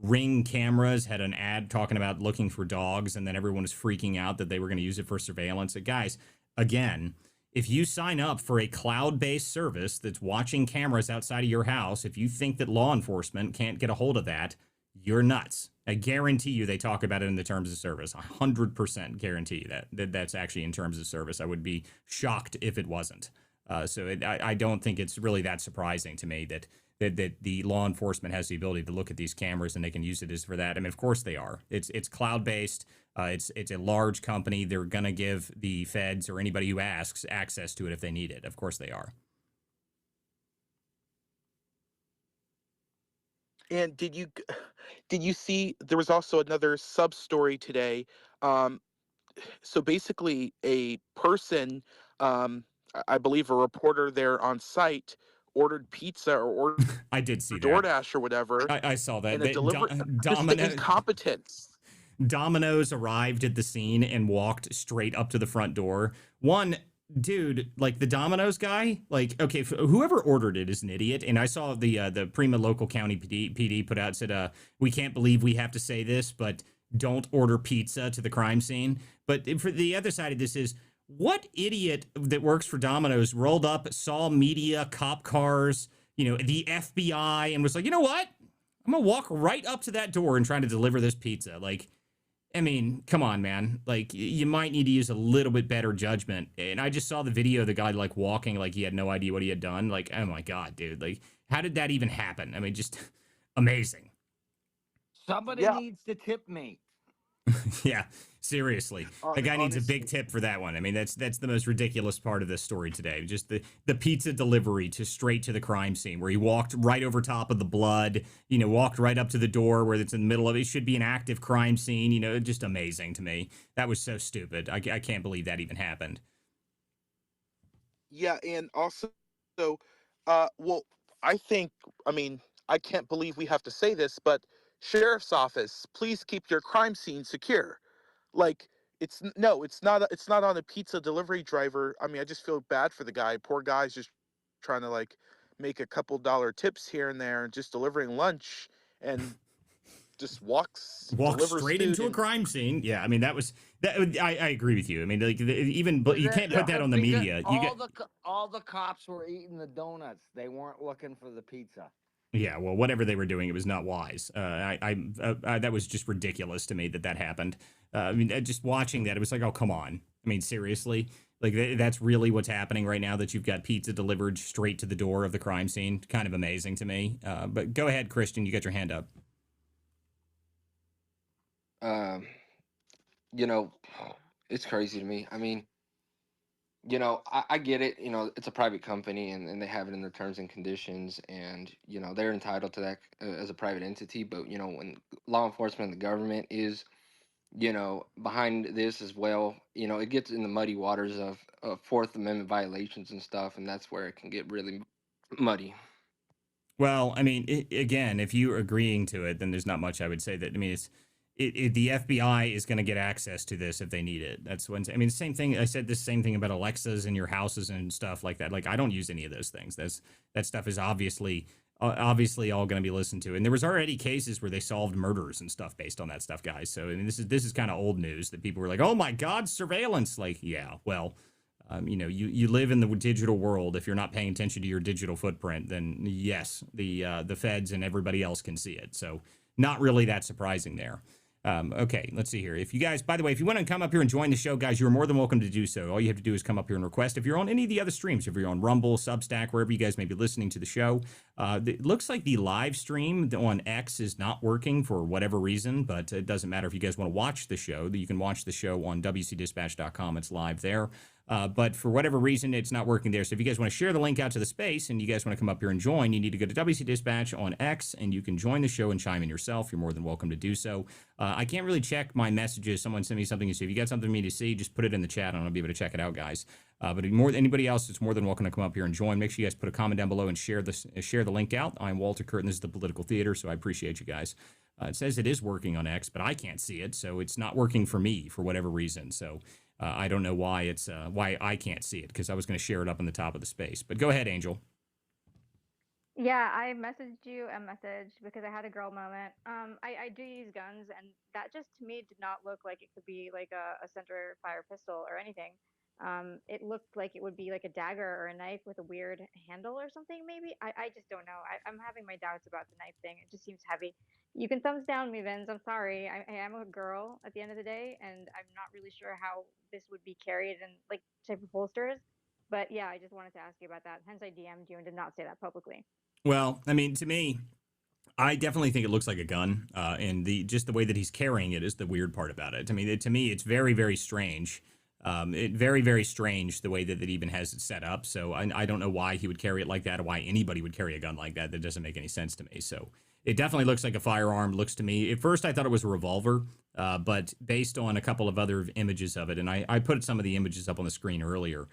Ring cameras had an ad talking about looking for dogs, and then everyone was freaking out that they were going to use it for surveillance. Guys, again, if you sign up for a cloud-based service that's watching cameras outside of your house, if you think that law enforcement can't get a hold of that, you're nuts. I guarantee you they talk about it in the terms of service. 100% guarantee you that's actually in terms of service. I would be shocked if it wasn't. I don't think it's really that surprising to me that the law enforcement has the ability to look at these cameras and they can use it as for that. I mean, of course they are. It's cloud based. It's a large company. They're gonna give the feds or anybody who asks access to it if they need it. Of course they are. And did you see there was also another sub story today? So basically, a person, I believe a reporter there on site, ordered pizza or ordered I did see that. DoorDash or whatever. I saw that. And a delivery Domino's incompetence. Domino's arrived at the scene and walked straight up to the front door. One dude, like the Domino's guy, like, okay, whoever ordered it is an idiot. And I saw the Prima local county PD put out, said, we can't believe we have to say this, but don't order pizza to the crime scene. But for the other side of this is, what idiot that works for Domino's rolled up, saw media, cop cars, the FBI, and was like, you know what? I'm going to walk right up to that door and try to deliver this pizza. Like, I mean, come on, man. Like, you might need to use a little bit better judgment. And I just saw the video of the guy, like, walking like he had no idea what he had done. Like, oh my God, dude. Like, how did that even happen? I mean, just amazing. Somebody needs to tip me. Yeah, seriously. The guy needs a big tip for that one. I mean, that's the most ridiculous part of this story today. Just the pizza delivery straight to the crime scene, where he walked right over top of the blood, walked right up to the door where it's in the middle of it. It should be an active crime scene, just amazing to me. That was so stupid. I can't believe that even happened. Yeah, and also, well, I mean, I can't believe we have to say this, but sheriff's office, please keep your crime scene secure. Like, it's not on a pizza delivery driver. I mean, I just feel bad for the guy. Poor guy's just trying to, like, make a couple $1 tips here and there and just delivering lunch, and just walks straight into a crime scene. Yeah, I mean, that. I agree with you. I mean, like, but you can't put that on the media. All the cops were eating the donuts. They weren't looking for the pizza. Yeah, well, whatever they were doing, it was not wise. That was just ridiculous to me that happened. I mean, just watching that, it was like, oh, come on. I mean, seriously? Like, that's really what's happening right now, that you've got pizza delivered straight to the door of the crime scene. Kind of amazing to me. But go ahead, Christian. You got your hand up. It's crazy to me. I mean, I get it. It's a private company, and they have it in their terms and conditions, and they're entitled to that as a private entity. But when law enforcement and the government is behind this as well, it gets in the muddy waters of Fourth Amendment violations and stuff, and that's where it can get really muddy. Well, I mean, again, if you're agreeing to it, then there's not much I would say. That, I mean, the FBI is going to get access to this if they need it. That's when, I mean, same thing. I said the same thing about Alexas in your houses and stuff like that. Like, I don't use any of those things. That stuff is obviously all going to be listened to. And there was already cases where they solved murders and stuff based on that stuff, guys. So, I mean, this is kind of old news that people were like, oh my God, surveillance. Like, yeah, well, you live in the digital world. If you're not paying attention to your digital footprint, then yes, the feds and everybody else can see it. So not really that surprising there. Okay, let's see here. If you guys, by the way, if you want to come up here and join the show, guys, you're more than welcome to do so. All you have to do is come up here and request. If you're on any of the other streams, if you're on Rumble, Substack, wherever you guys may be listening to the show, it looks like the live stream on X is not working for whatever reason, but it doesn't matter if you guys want to watch the show. You can watch the show on WCDispatch.com. It's live there. But for whatever reason, it's not working there. So if you guys want to share the link out to the space and you guys want to come up here and join, you need to go to WC Dispatch on X and you can join the show and chime in yourself. You're more than welcome to do so. I can't really check my messages. Someone sent me something to see. If you got something for me to see, just put it in the chat and I'll be able to check it out, guys. But more than anybody else, it's more than welcome to come up here and join. Make sure you guys put a comment down below and share the link out. I'm Walter Curt, and this is the Political Theater, so I appreciate you guys. It says it is working on X, but I can't see it, so it's not working for me for whatever reason. So I don't know why why I can't see it, because I was going to share it up on the top of the space. But go ahead, Angel. Yeah, I messaged you a message because I had a girl moment. I do use guns, and that just to me did not look like it could be like a center fire pistol or anything. It looked like it would be like a dagger or a knife with a weird handle or something, maybe. I just don't know. I'm having my doubts about the knife thing. It just seems heavy. You can thumbs down me, Vince. I'm sorry. I am a girl at the end of the day, and I'm not really sure how this would be carried in like type of holsters. But yeah, I just wanted to ask you about that. Hence, I DM'd you and did not say that publicly. Well, I mean, to me, I definitely think it looks like a gun, and just the way that he's carrying it is the weird part about it. I mean, to me, it's very, very strange. Very, very strange the way that it even has it set up. So I don't know why he would carry it like that, or why anybody would carry a gun like that. That doesn't make any sense to me. So it definitely looks like a firearm. Looks to me. At first, I thought it was a revolver, but based on a couple of other images of it, and I put some of the images up on the screen earlier.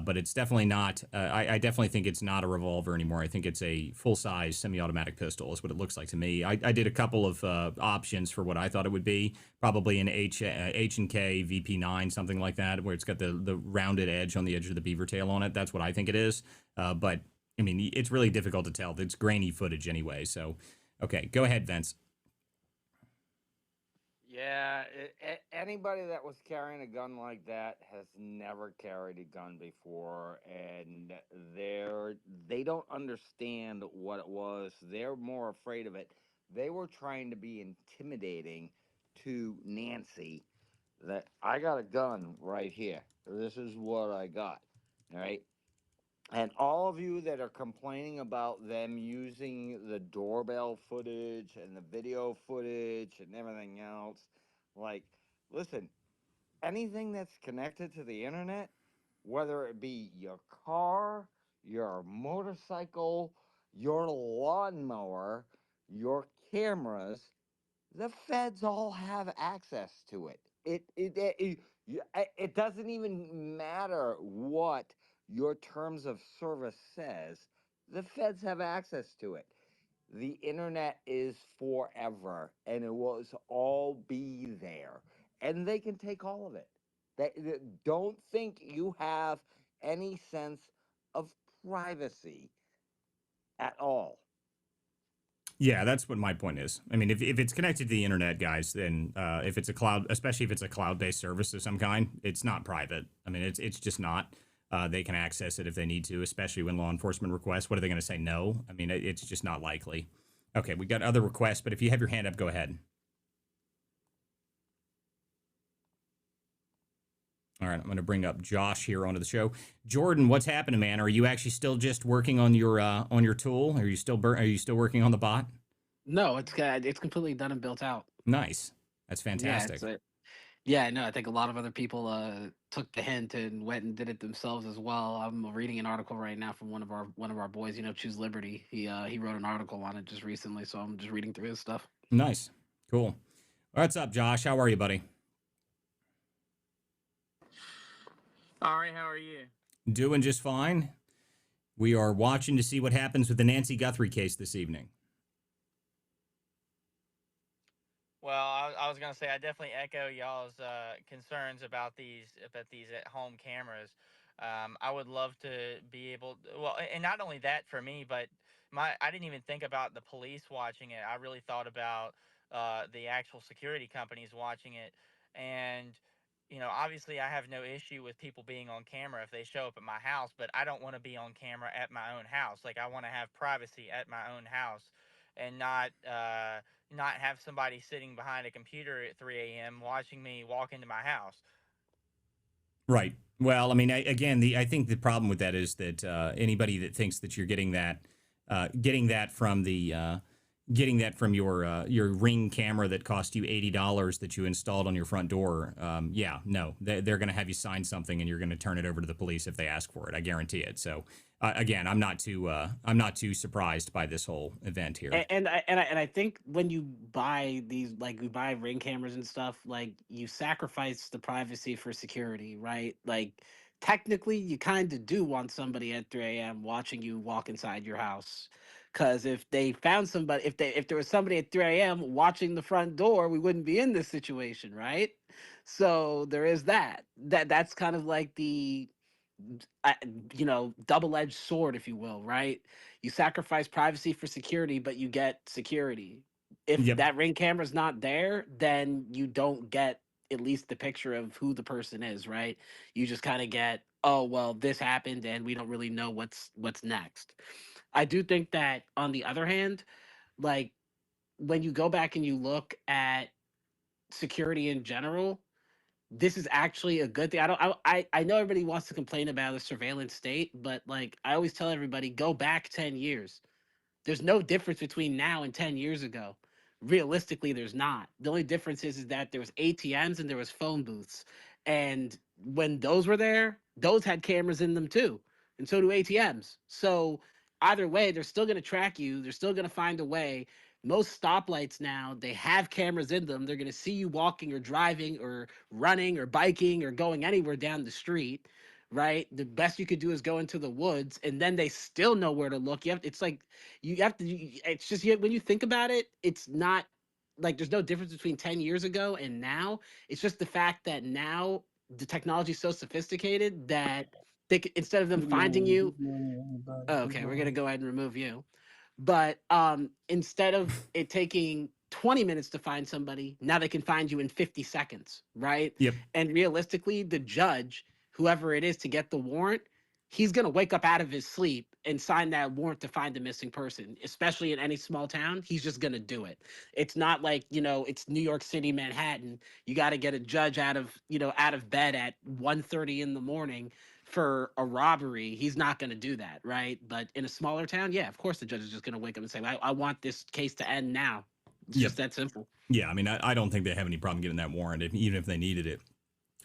But it's definitely not. I definitely think it's not a revolver anymore. I think it's a full-size semi-automatic pistol. Is what it looks like to me. I did a couple of options for what I thought it would be. Probably an H&K VP9, something like that, where it's got the rounded edge on the edge of the beaver tail on it. That's what I think it is. But I mean, it's really difficult to tell. It's grainy footage anyway. So, okay, go ahead, Vince. Yeah, anybody that was carrying a gun like that has never carried a gun before, and they don't understand what it was. They're more afraid of it. They were trying to be intimidating to Nancy. That I got a gun right here. This is what I got. All right. And all of you that are complaining about them using the doorbell footage and the video footage and everything else, like, listen, anything that's connected to the internet, whether it be your car, your motorcycle, your lawnmower, your cameras, the feds all have access to it. It doesn't even matter what your terms of service says. The feds have access to it. The internet is forever, and it will all be there, and they can take all of it. They don't think you have any sense of privacy at all. Yeah, that's what my point is. I mean, if it's connected to the internet, guys, then if it's a cloud, especially if it's a cloud-based service of some kind, it's not private. I mean, it's just not. They can access it if they need to, especially when law enforcement requests. What are they going to say? No. I mean, it's just not likely. Okay, we got other requests, but if you have your hand up, go ahead. All right, I'm going to bring up Josh here onto the show. Jordan, what's happening, man? Are you actually still just working on your tool? Are you still working on the bot? No, it's completely done and built out. Nice. That's fantastic. Yeah, no, I think a lot of other people took the hint and went and did it themselves as well. I'm reading an article right now from one of our boys, Choose Liberty. He wrote an article on it just recently, so I'm just reading through his stuff. Nice. Cool. What's up, Josh? How are you, buddy? All right, how are you? Doing just fine. We are watching to see what happens with the Nancy Guthrie case this evening. Well, I was gonna say I definitely echo y'all's concerns about these at-home cameras. I would love to be able, well, and not only that for me, but I didn't even think about the police watching it. I really thought about the actual security companies watching it, and obviously I have no issue with people being on camera if they show up at my house, but I don't want to be on camera at my own house. Like I want to have privacy at my own house. and not have somebody sitting behind a computer at 3 a.m. watching me walk into my house. Right. Well, I mean, again, I think the problem with that is that anybody that thinks that you're getting that from the getting that from your Ring camera that cost you $80 that you installed on your front door, yeah, no, they're going to have you sign something and you're going to turn it over to the police if they ask for it. I guarantee it. So again, I'm not too surprised by this whole event here. And I think when you buy these, like, we buy Ring cameras and stuff, like, you sacrifice the privacy for security, right? Like, technically you kind of do want somebody at 3 a.m. watching you walk inside your house, because if they found somebody, if there was somebody at 3 a.m. watching the front door, we wouldn't be in this situation, right? So there is that. That's kind of like the uh, double-edged sword, if you will, right? You sacrifice privacy for security, but you get security. If Yep. that Ring camera's not there, then you don't get at least the picture of who the person is, right? You just kind of get, oh well, this happened and we don't really know what's next. I do think that, on the other hand, like, when you go back and you look at security in general, this is actually a good thing. I know everybody wants to complain about the surveillance state, but, like, I always tell everybody, go back 10 years. There's no difference between now and 10 years ago. Realistically, there's not. The only difference is that there was ATMs and there was phone booths. And when those were there, those had cameras in them too. And so do ATMs. So either way, they're still going to track you. They're still going to find a way. Most stoplights now, they have cameras in them. They're going to see you walking or driving or running or biking or going anywhere down the street, right? The best you could do is go into the woods, and then they still know where to look. It's like, you have to, it's just, when you think about it, it's not like there's no difference between 10 years ago and now. It's just the fact that now the technology is so sophisticated that instead of them Good finding morning, you. good morning, everybody. Oh, Good okay, we're gonna morning. go ahead and remove you. But instead of it taking 20 minutes to find somebody, now they can find you in 50 seconds, right? Yep. And realistically, the judge, whoever it is to get the warrant, he's going to wake up out of his sleep and sign that warrant to find the missing person. Especially in any small town, he's just going to do it. It's not like, it's New York City, Manhattan. You got to get a judge out of bed at 1:30 in the morning for a robbery. He's not going to do that, right? But in a smaller town, yeah, of course the judge is just going to wake up and say, I want this case to end now. It's Yep. just that simple. Yeah. I mean, I don't think they have any problem getting that warrant, even if they needed it.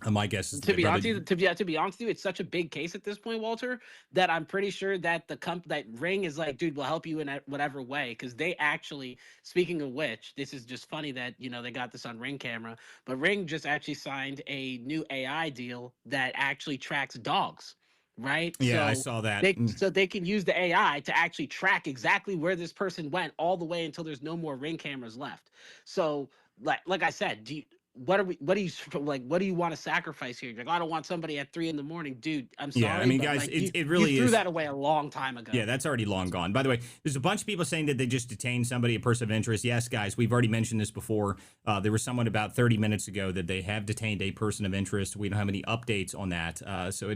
My guess is To they'd be rather. honest with you, to be honest with you, it's such a big case at this point, Walter, that I'm pretty sure that that Ring is like, dude, we'll help you in whatever way. Because they actually, speaking of which, this is just funny that they got this on Ring camera, but Ring just actually signed a new AI deal that actually tracks dogs, right? Yeah, I saw that. So they can use the AI to actually track exactly where this person went all the way until there's no more Ring cameras left. So, like I said, what do you want to sacrifice here? You're like, I don't want somebody at 3 in the morning, dude. I'm Yeah, I sorry, mean, but, guys, like, it you really threw is. that away a long time ago. Yeah, that's already long gone. By the way, there's a bunch of people saying that they just detained somebody, a person of interest. Yes, guys, we've already mentioned this before. There was someone about 30 minutes ago that they have detained a person of interest. We don't have any updates on that. So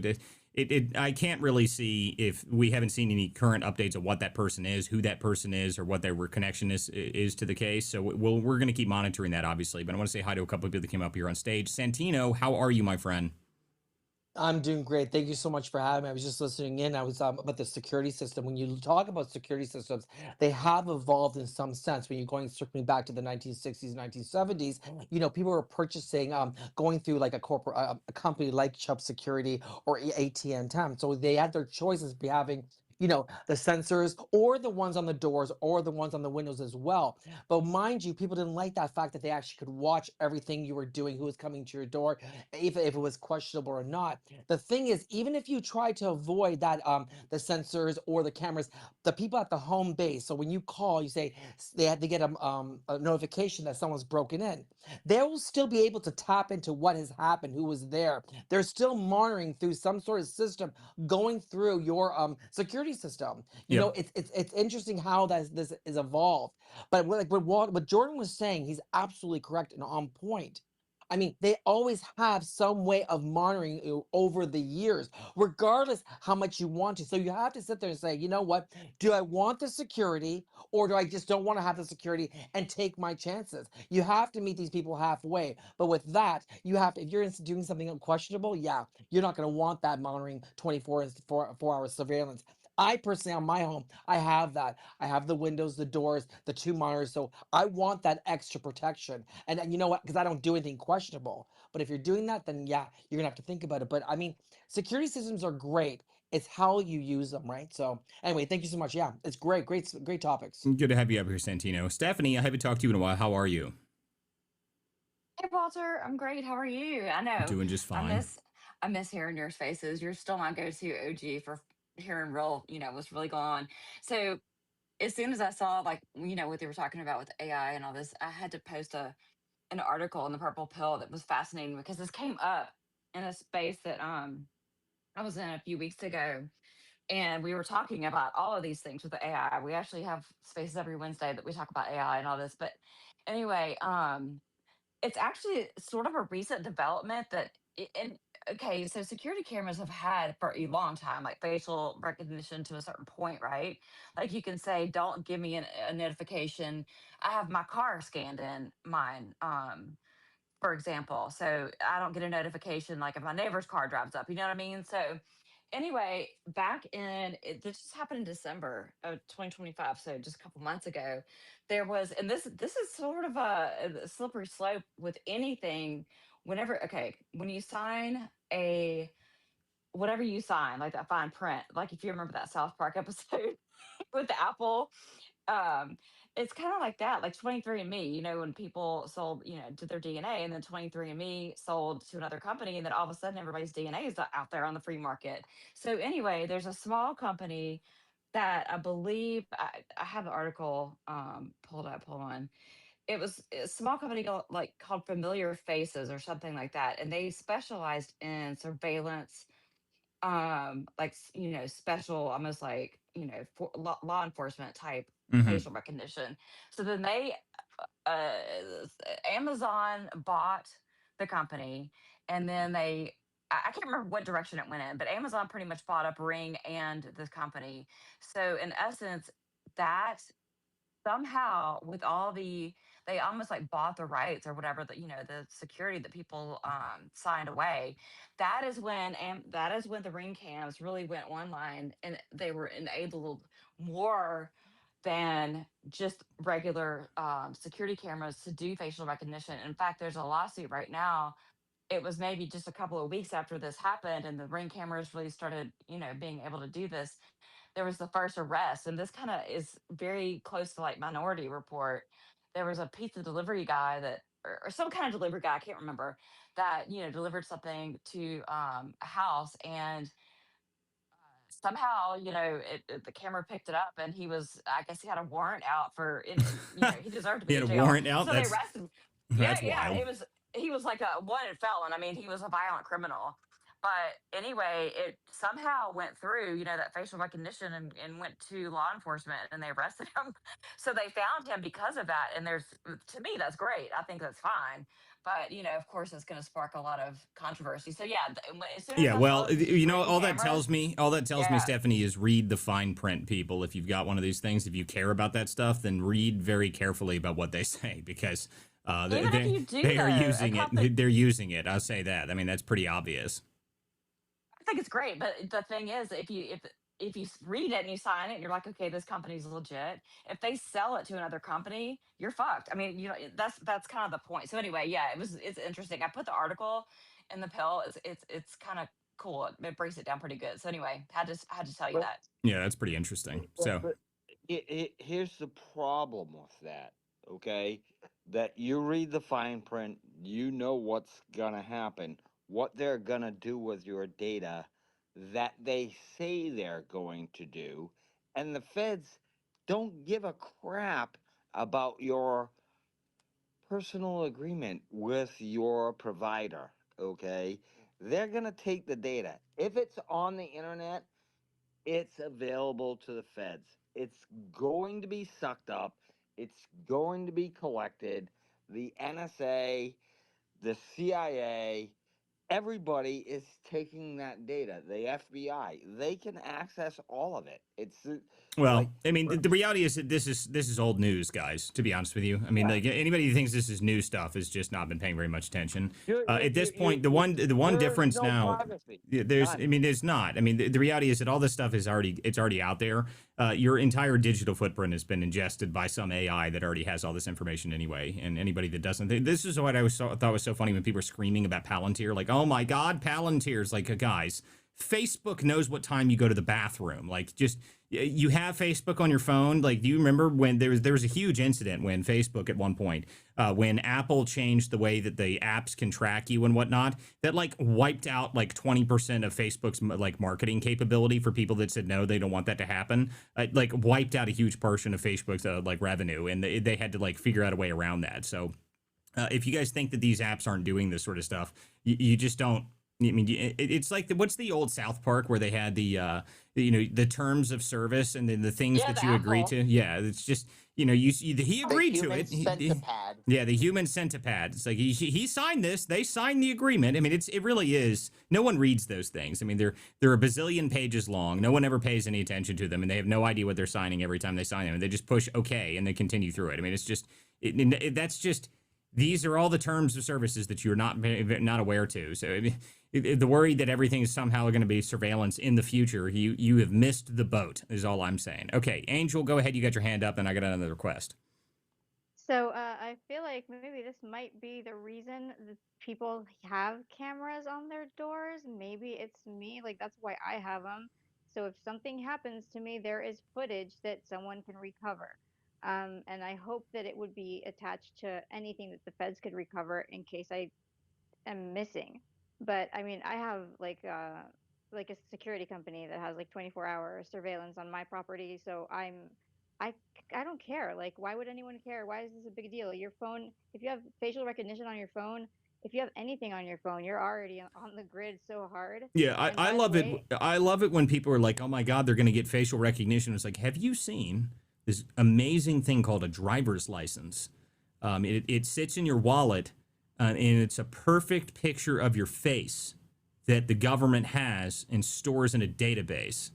I can't really see, if we haven't seen any current updates of what that person is, who that person is, or what their connection is to the case. So we're going to keep monitoring that, obviously. But I want to say hi to a couple of people that came up here on stage. Santino, how are you, my friend? I'm doing great. Thank you so much for having me. I was just listening in. I was about the security system. When you talk about security systems, they have evolved in some sense. When you're going circling back to the 1960s, 1970s, people were purchasing, going through like a corporate, a company like Chubb Security or AT&T. So they had their choices be having, the sensors or the ones on the doors or the ones on the windows as well. But mind you, people didn't like that fact that they actually could watch everything you were doing, who was coming to your door, even if it was questionable or not. The thing is, even if you try to avoid that, the sensors or the cameras, the people at the home base, so when you call, you say they had to get a notification that someone's broken in, they will still be able to tap into what has happened, who was there. They're still monitoring through some sort of system going through your security system. Yep. It's interesting how this is evolved. But what Jordan was saying, he's absolutely correct and on point. I mean, they always have some way of monitoring you over the years, regardless how much you want to. So you have to sit there and say, you know what? Do I want the security, or do I just don't want to have the security and take my chances? You have to meet these people halfway. But with that, you have to, if you're doing something questionable, yeah, you're not going to want that monitoring 4 hour surveillance. I personally, on my home, I have that. I have the windows, the doors, the two monitors. So I want that extra protection. And you know what? Because I don't do anything questionable. But if you're doing that, then yeah, you're gonna have to think about it. But I mean, security systems are great. It's how you use them, right? So anyway, thank you so much. Yeah, it's great, great topics. Good to have you up here, Santino. Stephanie, I haven't talked to you in a while. How are you? Hey Walter, I'm great. How are you? I know Doing just I fine. miss I miss hearing your faces. You're still my go-to OG for hearing real, what's really going on. So as soon as I saw like, what they were talking about with AI and all this, I had to post an article in the Purple Pill that was fascinating because this came up in a space that I was in a few weeks ago. And we were talking about all of these things with the AI. We actually have spaces every Wednesday that we talk about AI and all this. But anyway, it's actually sort of a recent development that and okay, so security cameras have had for a long time, like facial recognition to a certain point, right? Like you can say, don't give me a notification. I have my car scanned in mine. For example. So I don't get a notification like if my neighbor's car drives up, you know what I mean? So anyway, this just happened in December of 2025, so just a couple months ago, there was, and this is sort of a slippery slope with anything. Whenever, okay, when you sign a whatever you sign, like that fine print, like if you remember that South Park episode with the apple, um, it's kind of like that, like 23andMe, when people sold, did their DNA, and then 23andMe sold to another company, and then all of a sudden everybody's DNA is out there on the free market. So anyway, there's a small company that I believe I have the article pulled up. Hold on. It was a small company called Familiar Faces or something like that, and they specialized in surveillance, special, almost like, law enforcement type Hmm. facial recognition. So then uh Amazon bought the company, and then I can't remember what direction it went in, but Amazon pretty much bought up Ring and this company. So in essence, that somehow with all they almost like bought the rights or whatever, that the security that people signed away. That is when the ring cams really went online, and they were enabled more than just regular security cameras to do facial recognition. In fact, there's a lawsuit right now. It was maybe just a couple of weeks after this happened and the ring cameras really started, being able to do this. There was the first arrest, and this kind of is very close to like Minority Report. There was a pizza delivery guy or some kind of delivery guy, I can't remember, that delivered something to a house, and somehow the camera picked it up, and I guess he had a warrant out for it, and he deserved to He be had in a jail, warrant out. so they arrested him. Yeah, That's yeah, wild. he was like a wanted felon. I mean, he was a violent criminal. But anyway, it somehow went through, that facial recognition, and went to law enforcement, and they arrested him. So they found him because of that. And to me, that's great. I think that's fine. But, of course, it's going to spark a lot of controversy. So yeah, as soon as Yeah, I well, saw Ring all that tells cameras, me, yeah, Stephanie, is read the fine print, people. If you've got one of these things, if you care about that stuff, then read very carefully about what they say, because even if you do they are though, a using it. company, They're using it. I'll say that. I mean, that's pretty obvious. I think it's great. But the thing is, if you read it and you sign it, and you're like, okay, this company's legit. If they sell it to another company, you're fucked. I mean, that's kind of the point. So anyway, yeah, it's interesting. I put the article in the pill. It's kind of cool. It breaks it down pretty good. So anyway, had to tell you But that. Yeah, that's pretty interesting. So, but here's the problem with that. Okay, that you read the fine print, you know what's gonna happen, what they're gonna do with your data, that they say they're going to do, and the feds don't give a crap about your personal agreement with your provider. Okay, they're gonna take the data. If it's on the internet, it's available to the feds. It's going to be sucked up. It's going to be collected. The NSA, the CIA, everybody is taking that data. The FBI, they can access all of it. It's like, Well, I mean, the reality is that this is old news, guys. To be honest with you, I mean, yeah, like anybody who thinks this is new stuff has just not been paying very much attention. you, At this point, the you, one there is difference no now, privacy. there's, I None. mean, there's not. I mean, the reality is that all this stuff is already out there. Your entire digital footprint has been ingested by some AI that already has all this information anyway. And anybody that doesn't, this is what thought was so funny when people were screaming about Palantir, like, oh my God, Palantir's like, guys. Facebook knows what time you go to the bathroom. Like, just you have Facebook on your phone. Like, do you remember when there was a huge incident when Facebook at one point, when Apple changed the way that the apps can track you and whatnot, that like wiped out like 20% of Facebook's like marketing capability for people that said no, they don't want that to happen. Like wiped out a huge portion of Facebook's like revenue, and they had to like figure out a way around that. So if you guys think that these apps aren't doing this sort of stuff, you just don't. I mean, it's like what's the old South Park where they had the terms of service and then the things Yeah, that the you agree apple. to. Yeah, it's just he The agreed to human it. centipede. Yeah, the human centipede. It's like he signed this. They signed the agreement. I mean, it really is. No one reads those things. I mean, they're a bazillion pages long. No one ever pays any attention to them, and they have no idea what they're signing every time they sign them. And they just push OK and they continue through it. I mean, it's just that's just. These are all the terms of services that you're not aware to. So I mean, the worry that everything is somehow going to be surveillance in the future, you have missed the boat, is all I'm saying. Okay, Angel, go ahead. You got your hand up, and I got another request. So I feel like maybe this might be the reason that people have cameras on their doors. Maybe it's me, like that's why I have them. So if something happens to me, there is footage that someone can recover. And I hope that it would be attached to anything that the feds could recover in case I am missing. But I mean, I have like a security company that has like 24-hour surveillance on my property, so I I don't care. Like, why would anyone care? Why is this a big deal? Your phone, if you have facial recognition on your phone, if you have anything on your phone, you're already on the grid so hard. Yeah, And I by the love it. way, I love it when people are like, "Oh my God, they're going to get facial recognition." It's like, have you seen this amazing thing called a driver's license? It sits in your wallet, and it's a perfect picture of your face that the government has and stores in a database.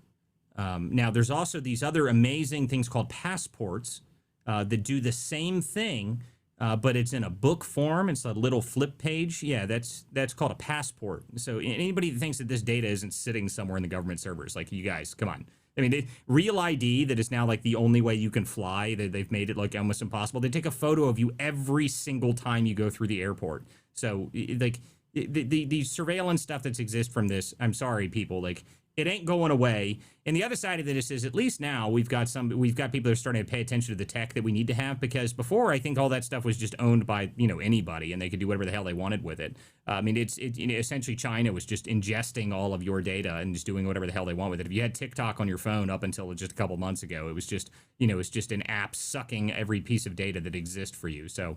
Now, there's also these other amazing things called passports that do the same thing, but it's in a book form. It's a little flip page. Yeah, that's called a passport. So anybody that thinks that this data isn't sitting somewhere in the government servers, like you guys, come on. I mean, Real ID, that is now like the only way you can fly. They've made it like almost impossible. They take a photo of you every single time you go through the airport. So like the surveillance stuff that exists from this, I'm sorry, people, like it ain't going away. And the other side of this is at least now we've got people that are starting to pay attention to the tech that we need to have, because before I think all that stuff was just owned by anybody and they could do whatever the hell they wanted with it. I mean, essentially China was just ingesting all of your data and just doing whatever the hell they want with it. If you had TikTok on your phone up until just a couple months ago, it was just it's just an app sucking every piece of data that exists for you. So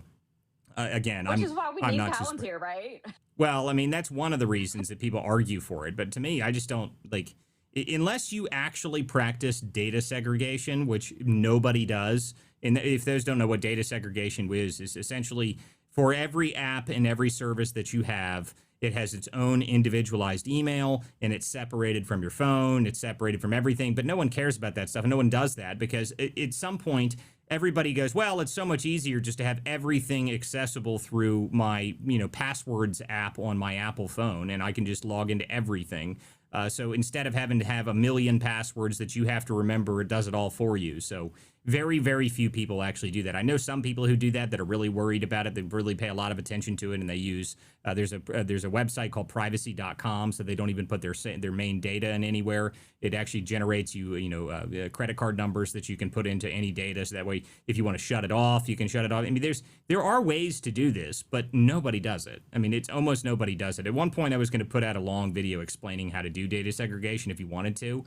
again, Which is why we I'm need not Palantir, right? well, I mean, that's one of the reasons that people argue for it. But to me, I just don't like, unless you actually practice data segregation, which nobody does. And if those don't know what data segregation is essentially for every app and every service that you have, it has its own individualized email and it's separated from your phone. It's separated from everything. But no one cares about that stuff. And no one does that because at some point, everybody goes, well, it's so much easier just to have everything accessible through my, passwords app on my Apple phone, and I can just log into everything. So instead of having to have a million passwords that you have to remember, it does it all for you. So very, very few people actually do that. I know some people who do that are really worried about it. They really pay a lot of attention to it, and they use there's a website called privacy.com, so they don't even put their main data in anywhere. It actually generates credit card numbers that you can put into any data, so that way if you want to shut it off, you can shut it off. I mean, there are ways to do this, but nobody does it. I mean, it's almost nobody does it. At one point, I was going to put out a long video explaining how to do data segregation if you wanted to,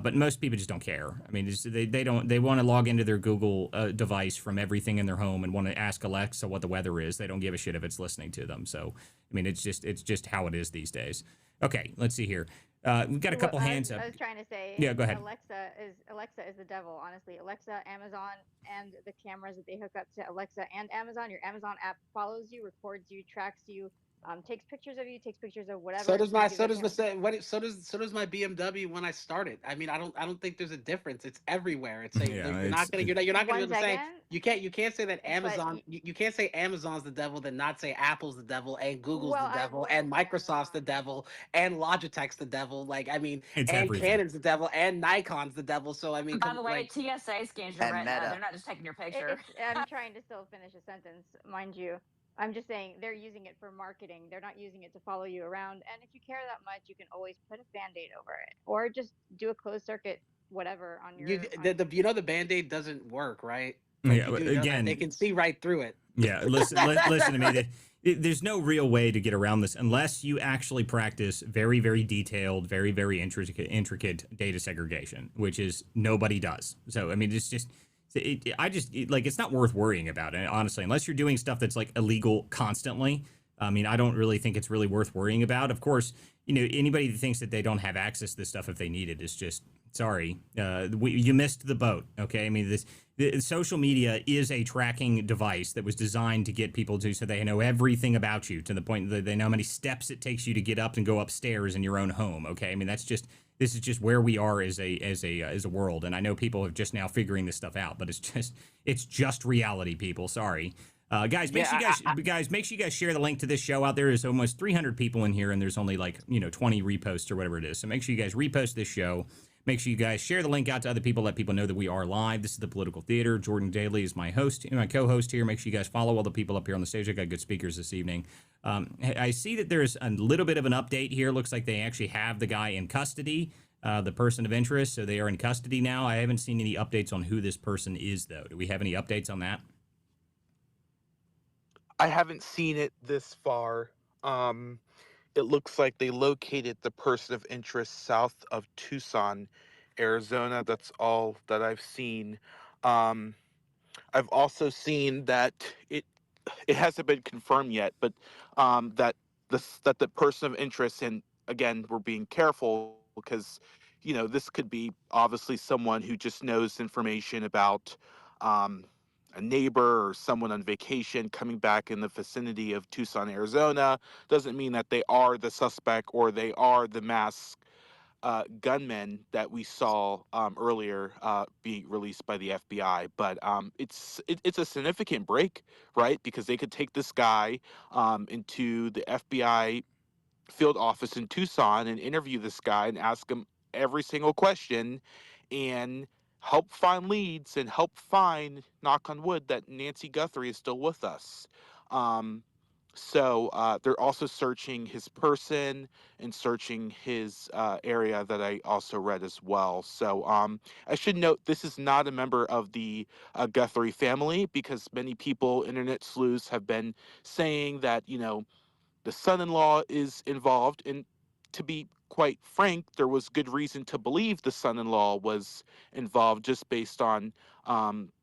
but most people just don't care. I mean, they want to log into their Google device from everything in their home and want to ask Alexa what the weather is. They don't give a shit if it's listening to them. So, I mean, it's just how it is these days. Okay, let's see here. We've got a couple hands up. I was trying to say, Yeah, go ahead. Alexa is the devil, honestly. Alexa, Amazon, and the cameras that they hook up to Alexa and Amazon. Your Amazon app follows you, records you, tracks you, takes pictures of you, takes pictures of whatever, So and does sends my you so their does the camera. so does my BMW when I started. I mean, I don't think there's a difference. It's everywhere. It's saying Yeah, you're not gonna you're not gonna be One able to say second, you can't say that but Amazon you can't say Amazon's the devil, then not say Apple's the devil and Google's well, the I devil wouldn't and say Microsoft's the Amazon. devil and Logitech's the devil. Like I mean, it's and everything. Canon's the devil and Nikon's the devil. So I mean, By come the way, like TSA scans your And retina. They're Meta. not just taking your picture. It's I'm trying to still finish a sentence, mind you. I'm just saying they're using it for marketing. They're not using it to follow you around. And if you care that much, you can always put a band-aid over it or just do a closed circuit whatever on you your the you know the Band-Aid doesn't work, right? Like Yeah, you but do know that they again, can see right through it. yeah. Listen to me. There's no real way to get around this unless you actually practice very, very detailed, very, very intricate data segregation, which is nobody does. So I mean, it's just. Like it's not worth worrying about it, honestly, unless you're doing stuff that's like illegal constantly. I mean, I don't really think it's really worth worrying about. Of course, anybody that thinks that they don't have access to this stuff if they need it is just sorry. You missed the boat. Okay, I mean social media is a tracking device that was designed to get people to so they know everything about you to the point that they know how many steps it takes you to get up and go upstairs in your own home. Okay, I mean this is just where we are as a world, and I know people are just now figuring this stuff out, but it's just reality, people. Sorry. Guys, make sure you guys share the link to this show out there. There's almost 300 people in here, and there's only like 20 reposts or whatever it is. So make sure you guys repost this show. Make sure you guys share the link out to other people. Let people know that we are live. This is the Political Theater. Jordan Daly is my host, my co-host here. Make sure you guys follow all the people up here on the stage. I got good speakers this evening. I see that there's a little bit of an update here. Looks like they actually have the guy in custody, the person of interest. So they are in custody now. I haven't seen any updates on who this person is, though. Do we have any updates on that? I haven't seen it this far. It looks like they located the person of interest south of Tucson, Arizona. That's all that I've seen. Um, I've also seen that it hasn't been confirmed yet, but that the person of interest, and again, we're being careful because this could be obviously someone who just knows information about um, a neighbor or someone on vacation coming back in the vicinity of Tucson, Arizona. Doesn't mean that they are the suspect or they are the mass gunmen that we saw earlier being released by the FBI. But it's a significant break, right? Because they could take this guy into the FBI field office in Tucson and interview this guy and ask him every single question and help find leads and help find, knock on wood, that Nancy Guthrie is still with us. Um, so they're also searching his person and searching his area that I also read as well. So I should note this is not a member of the Guthrie family because many people, internet sleuths, have been saying that, the son-in-law is involved. And to be quite frank, there was good reason to believe the son-in-law was involved just based on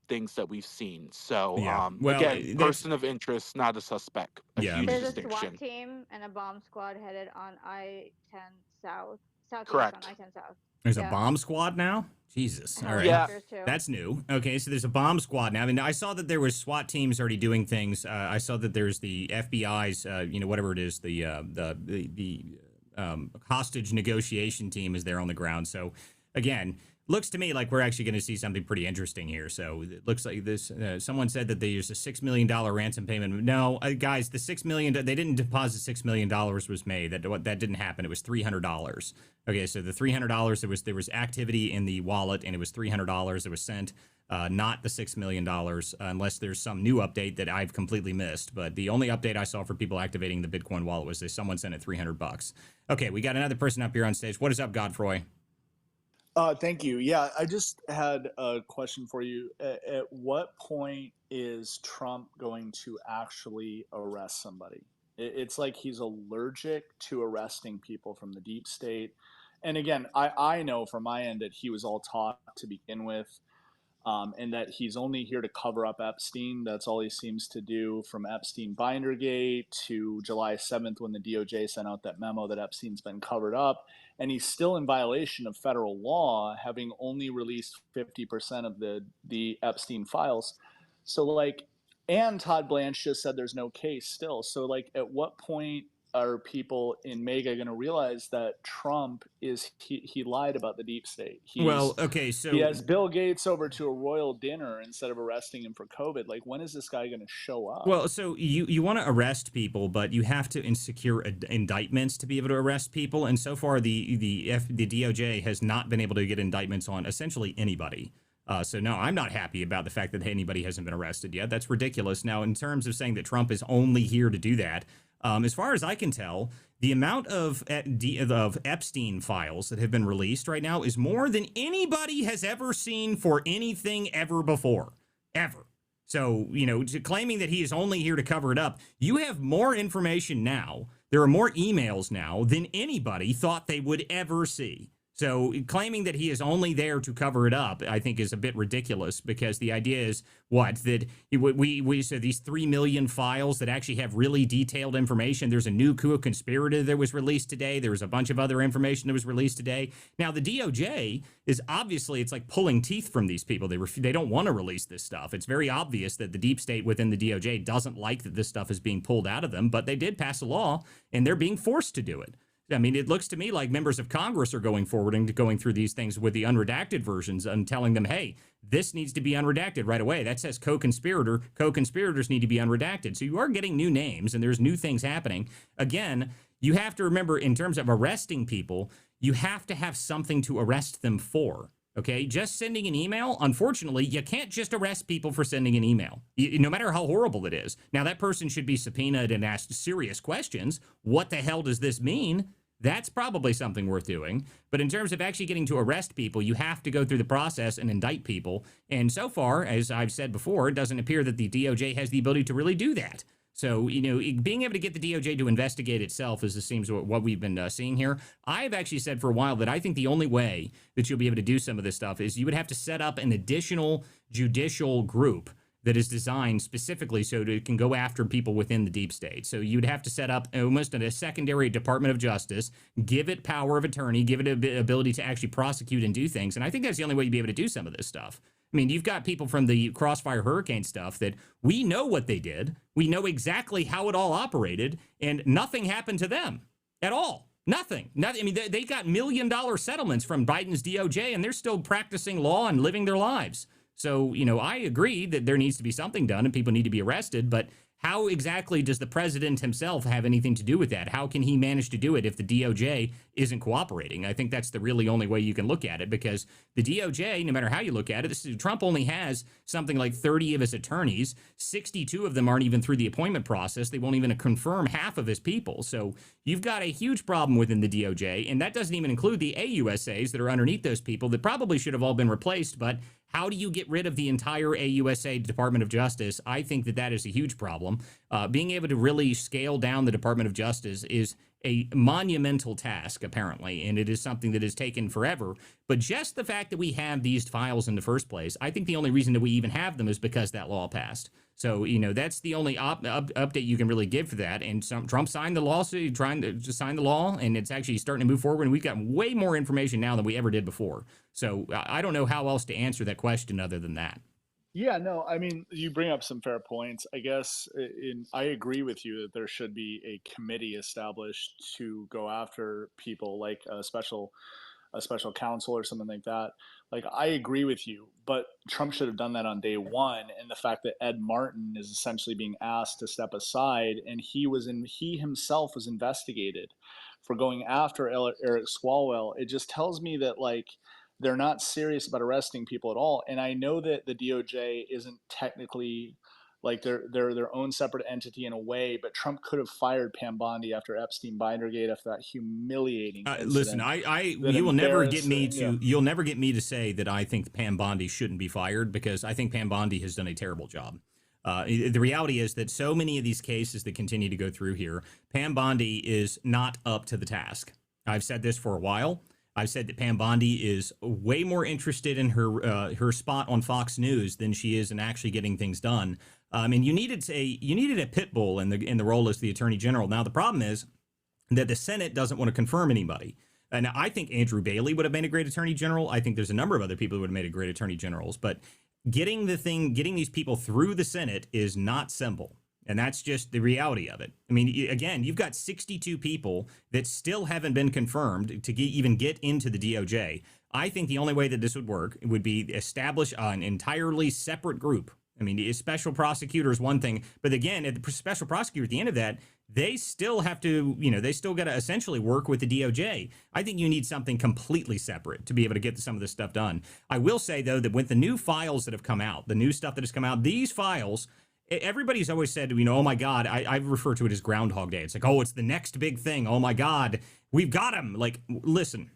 things that we've seen. So Yeah. Well, again, that's person of interest, not a suspect. A yeah. huge There's a SWAT distinction. team and a bomb squad headed on I-10 South, southeast on Correct. I-10 South. There's a Yeah, bomb squad now. Jesus. All right. Yeah. helicopters too. That's new. Okay, so there's a bomb squad now. I mean, I saw that there was SWAT teams already doing things. I saw that there's the FBI's, whatever it is, the hostage negotiation team is there on the ground. So, again, looks to me like we're actually going to see something pretty interesting here. So it looks like this. Someone said that there's a $6 million ransom payment. No, guys, the $6 million. They didn't deposit $6 million was made. That didn't happen. It was $300. Okay, so the $300 there was activity in the wallet, and it was $300 that was sent. Not the $6 million, unless there's some new update that I've completely missed. But the only update I saw for people activating the Bitcoin wallet was that someone sent it $300. Okay, we got another person up here on stage. What is up, Godfroy? Thank you. Yeah, I just had a question for you. At what point is Trump going to actually arrest somebody? It's like he's allergic to arresting people from the deep state. And again, I know from my end that he was all talk to begin with, and that he's only here to cover up Epstein. That's all he seems to do, from Epstein Bindergate to July 7th when the DOJ sent out that memo that Epstein's been covered up. and he's still in violation of federal law, having only released 50% of the Epstein files. So like, and Todd Blanche just said there's no case still. So like, at what point are people in MAGA going to realize that Trump is he lied about the deep state? Well, okay, so He has Bill Gates over to a royal dinner instead of arresting him for COVID. Like, when is this guy going to show up? well, so you want to arrest people, but you have to secure indictments to be able to arrest people. And so far, the DOJ has not been able to get indictments on essentially anybody. So no, I'm not happy about the fact that anybody hasn't been arrested yet. That's ridiculous. Now, in terms of saying that Trump is only here to do that, as far as I can tell, the amount of Epstein files that have been released right now is more than anybody has ever seen for anything ever before, ever. So, claiming that he is only here to cover it up, you have more information now. There are more emails now than anybody thought they would ever see. So claiming that he is only there to cover it up, I think, is a bit ridiculous, because the idea is that we said these 3 million files that actually have really detailed information. There's a new co-conspirator that was released today. There was a bunch of other information that was released today. Now, the DOJ is obviously, it's like pulling teeth from these people. They don't want to release this stuff. It's very obvious that the deep state within the DOJ doesn't like that this stuff is being pulled out of them, but they did pass a law and they're being forced to do it. I mean, it looks to me like members of Congress are going forward and going through these things with the unredacted versions and telling them, hey, this needs to be unredacted right away. That says co-conspirator. Co-conspirators need to be unredacted. So you are getting new names and there's new things happening. Again, you have to remember, in terms of arresting people, you have to have something to arrest them for. Okay, just sending an email, unfortunately, you can't just arrest people for sending an email, no matter how horrible it is. Now, that person should be subpoenaed and asked serious questions. What the hell does this mean? That's probably something worth doing. But in terms of actually getting to arrest people, you have to go through the process and indict people. And so far, as I've said before, it doesn't appear that the DOJ has the ability to really do that. So, being able to get the DOJ to investigate itself is, it seems, what we've been seeing here. I've actually said for a while that I think the only way that you'll be able to do some of this stuff is you would have to set up an additional judicial group that is designed specifically so that it can go after people within the deep state. So you'd have to set up almost a secondary Department of Justice, give it power of attorney, give it an ability to actually prosecute and do things. And I think that's the only way you'd be able to do some of this stuff. I mean, you've got people from the Crossfire Hurricane stuff that we know what they did. We know exactly how it all operated, and nothing happened to them at all. Nothing. I mean, they got $1 million settlements from Biden's DOJ, and they're still practicing law and living their lives. So, I agree that there needs to be something done and people need to be arrested, but how exactly does the president himself have anything to do with that? How can he manage to do it if the DOJ isn't cooperating? I think that's the really only way you can look at it, because the DOJ, no matter how you look at it, Trump only has something like 30 of his attorneys. 62 of them aren't even through the appointment process. They won't even confirm half of his people. So you've got a huge problem within the DOJ, and that doesn't even include the AUSAs that are underneath those people that probably should have all been replaced. But how do you get rid of the entire AUSA, Department of Justice? I think that is a huge problem. Being able to really scale down the Department of Justice is a monumental task, apparently, and it is something that has taken forever. But just the fact that we have these files in the first place, I think the only reason that we even have them is because that law passed. So, that's the only update you can really give for that. And Trump signed the lawsuit, trying to just sign the law, and it's actually starting to move forward. And we've got way more information now than we ever did before. So I don't know how else to answer that question other than that. Yeah, no, I mean, you bring up some fair points. I guess I agree with you that there should be a committee established to go after people, like a special counsel or something like that. Like, I agree with you, but Trump should have done that on day one. And the fact that Ed Martin is essentially being asked to step aside, and he himself was investigated for going after Eric Swalwell, it just tells me that, like, they're not serious about arresting people at all. And I know that the DOJ isn't technically, like, they're their own separate entity in a way, but Trump could have fired Pam Bondi after Epstein Bindergate, after that humiliating incident. Listen, you will never get me to you'll never get me to say that I think Pam Bondi shouldn't be fired, because I think Pam Bondi has done a terrible job. The reality is that so many of these cases that continue to go through here, Pam Bondi is not up to the task. I've said this for a while. I've said that Pam Bondi is way more interested in her spot on Fox News than she is in actually getting things done. And you needed a pit bull in the role as the Attorney General. Now, the problem is that the Senate doesn't want to confirm anybody. And I think Andrew Bailey would have made a great attorney general. I think there's a number of other people who would have made a great attorney generals. But getting these people through the Senate is not simple. And that's just the reality of it. I mean, again, you've got 62 people that still haven't been confirmed to even get into the DOJ. I think the only way that this would work would be establish an entirely separate group. I mean, a special prosecutor is one thing, but again, the special prosecutor at the end of that, they still have to, they still got to essentially work with the DOJ. I think you need something completely separate to be able to get some of this stuff done. I will say, though, that with the new files that have come out, the new stuff that has come out, these files, everybody's always said, oh my God, I refer to it as Groundhog Day. It's like, oh, it's the next big thing. Oh my God, we've got him. Like, listen,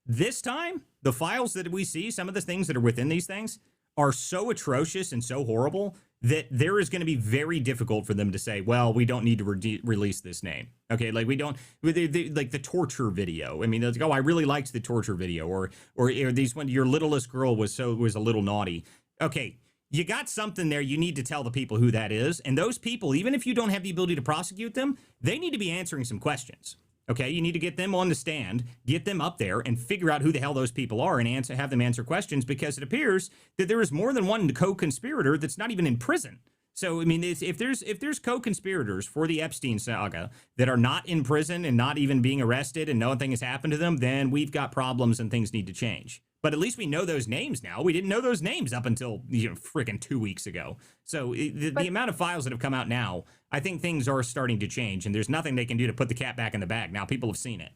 this time, the files that we see, some of the things that are within these things are so atrocious and so horrible that there is going to be very difficult for them to say, well, we don't need to release this name. Okay, like we don't, like the torture video. I mean, it's like, oh, I really liked the torture video, or these when your littlest girl was a little naughty. Okay, you got something there. You need to tell the people who that is, and those people, even if you don't have the ability to prosecute them, they need to be answering some questions. Okay, you need to get them on the stand, get them up there, and figure out who the hell those people are, and have them answer questions, because it appears that there is more than one co-conspirator that's not even in prison. So, I mean, if there's co-conspirators for the Epstein saga that are not in prison and not even being arrested and nothing has happened to them, then we've got problems and things need to change. But at least we know those names now. We didn't know those names up until freaking 2 weeks ago. So the amount of files that have come out now, I think things are starting to change, and there's nothing they can do to put the cat back in the bag. Now people have seen it.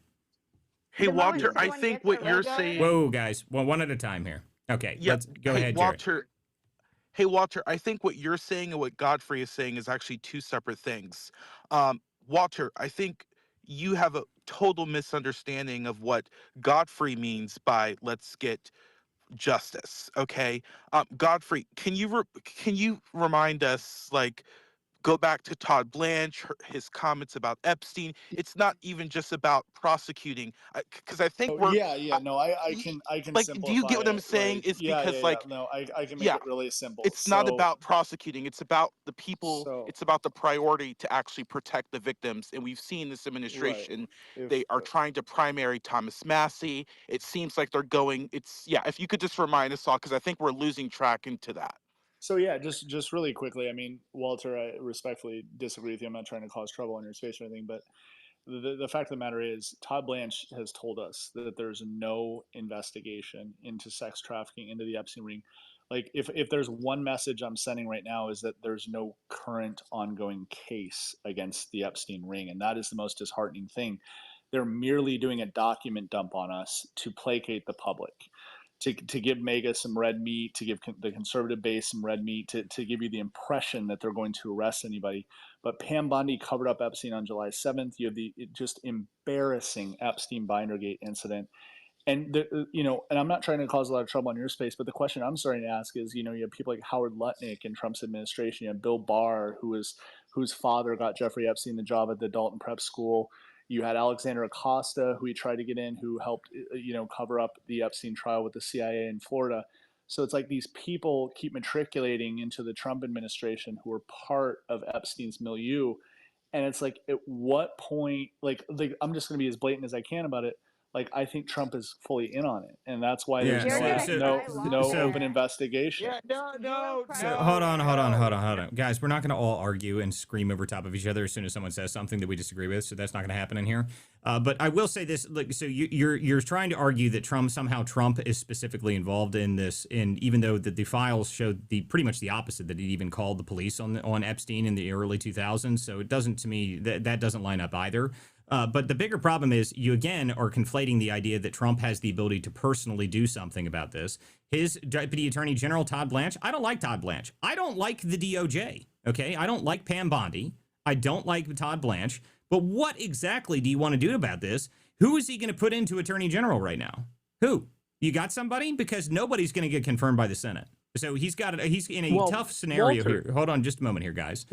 Hey, Walter, I think what you're saying. Whoa, guys, one at a time here. Okay, let's go ahead, Walter. Hey, Walter, I think what you're saying and what Guthrie is saying is actually two separate things. Walter, I think you have a total misunderstanding of what Guthrie means by let's get justice. Okay, Guthrie, can you remind us, like, go back to Todd Blanche, his comments about Epstein. It's not even just about prosecuting, because I think no, I can like, simplify. do you get what I'm it, saying? right? It's because no, I can make it really simple. It's not about prosecuting. It's about the people. It's about the priority to actually protect the victims. And we've seen this administration, they are trying to primary Thomas Massey. It seems like they're going, if you could just remind us all, because I think we're losing track into that. So just really quickly, I mean, Walter, I respectfully disagree with you. I'm not trying to cause trouble on your space or anything, but the fact of the matter is, Todd Blanche has told us that there's no investigation into sex trafficking, into the Epstein ring. Like, if there's one message I'm sending right now, is that there's no current ongoing case against the Epstein ring, and that is the most disheartening thing. They're merely doing a document dump on us to placate the public. To give MAGA some red meat, to give the conservative base some red meat, to give you the impression that they're going to arrest anybody. But Pam Bondi covered up Epstein on July 7th. You have the just embarrassing Epstein Bindergate incident. And, and I'm not trying to cause a lot of trouble on your space, but the question I'm starting to ask is, you have people like Howard Lutnick in Trump's administration. You have Bill Barr, whose father got Jeffrey Epstein the job at the Dalton Prep School. You had Alexander Acosta, who he tried to get in, who helped, cover up the Epstein trial with the CIA in Florida. So it's like these people keep matriculating into the Trump administration who are part of Epstein's milieu. And it's like, at what point, like I'm just going to be as blatant as I can about it. Like, I think Trump is fully in on it, and that's why there's no open investigation. So hold on, guys. We're not going to all argue and scream over top of each other as soon as someone says something that we disagree with. So that's not going to happen in here. But I will say this: like, so you're trying to argue that Trump is specifically involved in this, and even though the files showed pretty much the opposite, that he even called the police on Epstein in the early 2000s. So it doesn't, to me, that doesn't line up either. But the bigger problem is you, again, are conflating the idea that Trump has the ability to personally do something about this. His Deputy Attorney General, Todd Blanche, I don't like Todd Blanche. I don't like the DOJ, okay? I don't like Pam Bondi. I don't like Todd Blanche. But what exactly do you want to do about this? Who is he going to put into Attorney General right now? Who? You got somebody? Because nobody's going to get confirmed by the Senate. So he's in a tough scenario here. Hold on just a moment here, guys.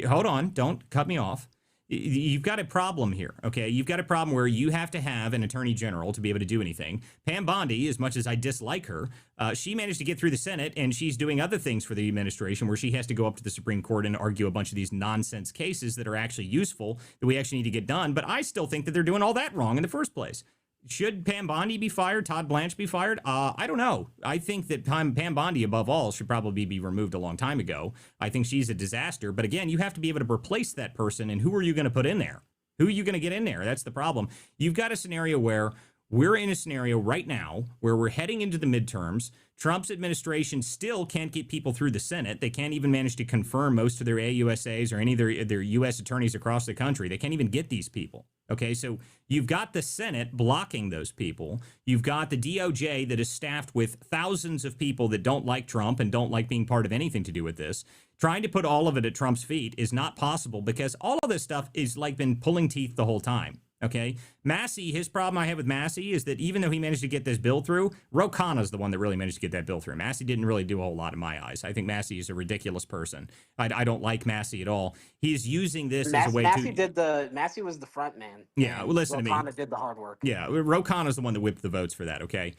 Hold on. Don't cut me off. You've got a problem here, okay? You've got a problem where you have to have an attorney general to be able to do anything. Pam Bondi, as much as I dislike her, she managed to get through the Senate, and she's doing other things for the administration where she has to go up to the Supreme Court and argue a bunch of these nonsense cases that are actually useful, that we actually need to get done. But I still think that they're doing all that wrong in the first place. Should Pam Bondi be fired? Todd Blanche be fired? I don't know. I think that Pam Bondi, above all, should probably be removed a long time ago. I think she's a disaster. But again, you have to be able to replace that person. And who are you going to put in there? Who are you going to get in there? That's the problem. You've got a scenario where we're in a scenario right now where we're heading into the midterms. Trump's administration still can't get people through the Senate. They can't even manage to confirm most of their AUSAs or any of their U.S. attorneys across the country. They can't even get these people. Okay, so you've got the Senate blocking those people. You've got the DOJ that is staffed with thousands of people that don't like Trump and don't like being part of anything to do with this. Trying to put all of it at Trump's feet is not possible because all of this stuff is like been pulling teeth the whole time. Okay, Massey, his problem I have with Massey is that even though he managed to get this bill through, Ro Khanna's the one that really managed to get that bill through. Massey didn't really do a whole lot in my eyes. I think Massey is a ridiculous person. I don't like Massey at all. He's using this as a way to... Massey was the front man. Yeah, well, listen to me. Ro Khanna did the hard work. Yeah, Ro Khanna's the one that whipped the votes for that, okay?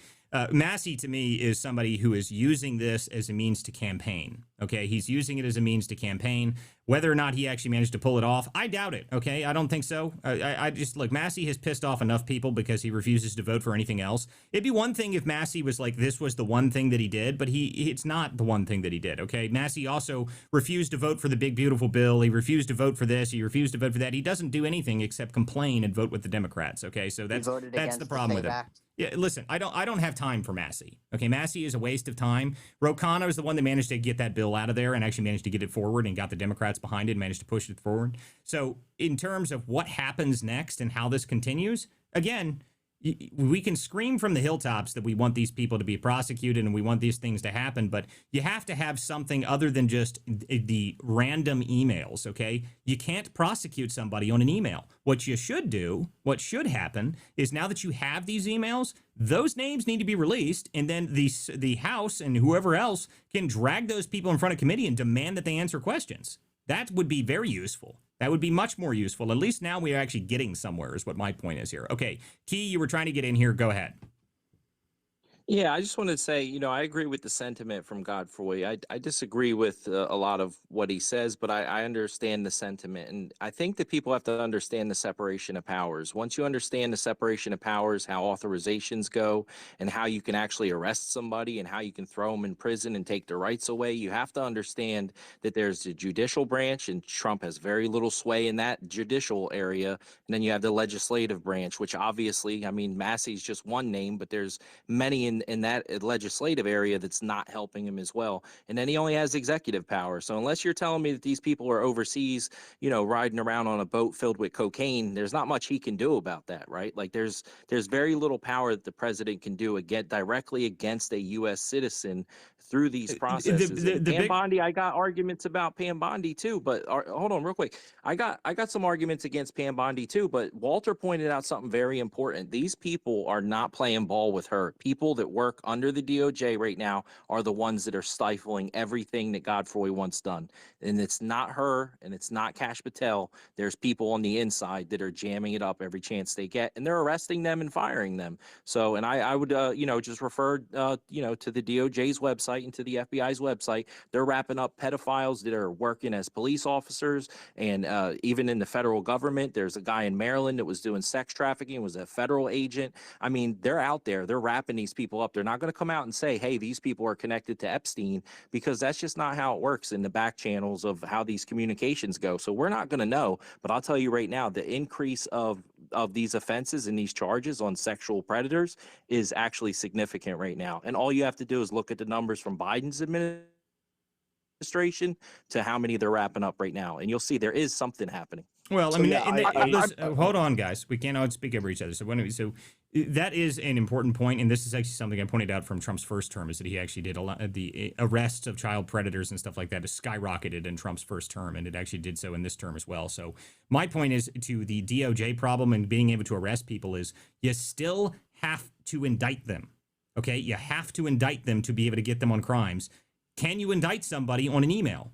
Massey, to me, is somebody who is using this as a means to campaign, okay? He's using it as a means to campaign. Whether or not he actually managed to pull it off, I doubt it, okay? I don't think so. I just, look, Massey has pissed off enough people because he refuses to vote for anything else. It'd be one thing if Massey was like, this was the one thing that he did, but it's not the one thing that he did, okay? Massey also refused to vote for the big, beautiful bill. He refused to vote for this. He refused to vote for that. He doesn't do anything except complain and vote with the Democrats, okay? So that's the problem with it. Yeah, listen, I don't have time for Massey. Okay, Massey is a waste of time. Ro Khanna is the one that managed to get that bill out of there and actually managed to get it forward and got the Democrats behind it and managed to push it forward. So in terms of what happens next and how this continues, again, we can scream from the hilltops that we want these people to be prosecuted and we want these things to happen, but you have to have something other than just the random emails, okay? You can't prosecute somebody on an email. What you should do, what should happen, is now that you have these emails, those names need to be released, and then the House and whoever else can drag those people in front of committee and demand that they answer questions. That would be very useful. That would be much more useful. At least now we are actually getting somewhere is what my point is here. Okay, Key, you were trying to get in here. Go ahead. Yeah, I just wanted to say, I agree with the sentiment from Godfrey. I disagree with a lot of what he says, but I understand the sentiment. And I think that people have to understand the separation of powers. Once you understand the separation of powers, how authorizations go, and how you can actually arrest somebody and how you can throw them in prison and take their rights away, you have to understand that there's the judicial branch, and Trump has very little sway in that judicial area. And then you have the legislative branch, which obviously, I mean, Massey's just one name, but there's many in that legislative area that's not helping him as well. And then he only has executive power. So unless you're telling me that these people are overseas, riding around on a boat filled with cocaine, there's not much he can do about that, right? Like there's very little power that the president can do directly against a U.S. citizen through these processes. Pam Bondi, I got arguments about Pam Bondi too, but hold on real quick. I got some arguments against Pam Bondi too, but Walter pointed out something very important. These people are not playing ball with her. People that work under the DOJ right now are the ones that are stifling everything that Godfrey wants done. And it's not her and it's not Kash Patel. There's people on the inside that are jamming it up every chance they get, and they're arresting them and firing them. So, and I would, just refer, to the DOJ's website and to the FBI's website. They're wrapping up pedophiles that are working as police officers, and even in the federal government. There's a guy in Maryland that was doing sex trafficking, was a federal agent. I mean, they're out there. They're wrapping these people up. They're not going to come out and say, hey, these people are connected to Epstein, because that's just not how it works in the back channels of how these communications go. So we're not going to know. But I'll tell you right now, the increase of these offenses and these charges on sexual predators is actually significant right now. And all you have to do is look at the numbers from Biden's administration to how many they're wrapping up right now, and you'll see there is something happening. Well, hold on, guys. We can't all speak over each other. So that is an important point, and this is actually something I pointed out from Trump's first term, is that he actually did a lot of the arrests of child predators and stuff like that has skyrocketed in Trump's first term, and it actually did so in this term as well. So my point is to the DOJ problem and being able to arrest people is you still have to indict them. Okay, you have to indict them to be able to get them on crimes. Can you indict somebody on an email?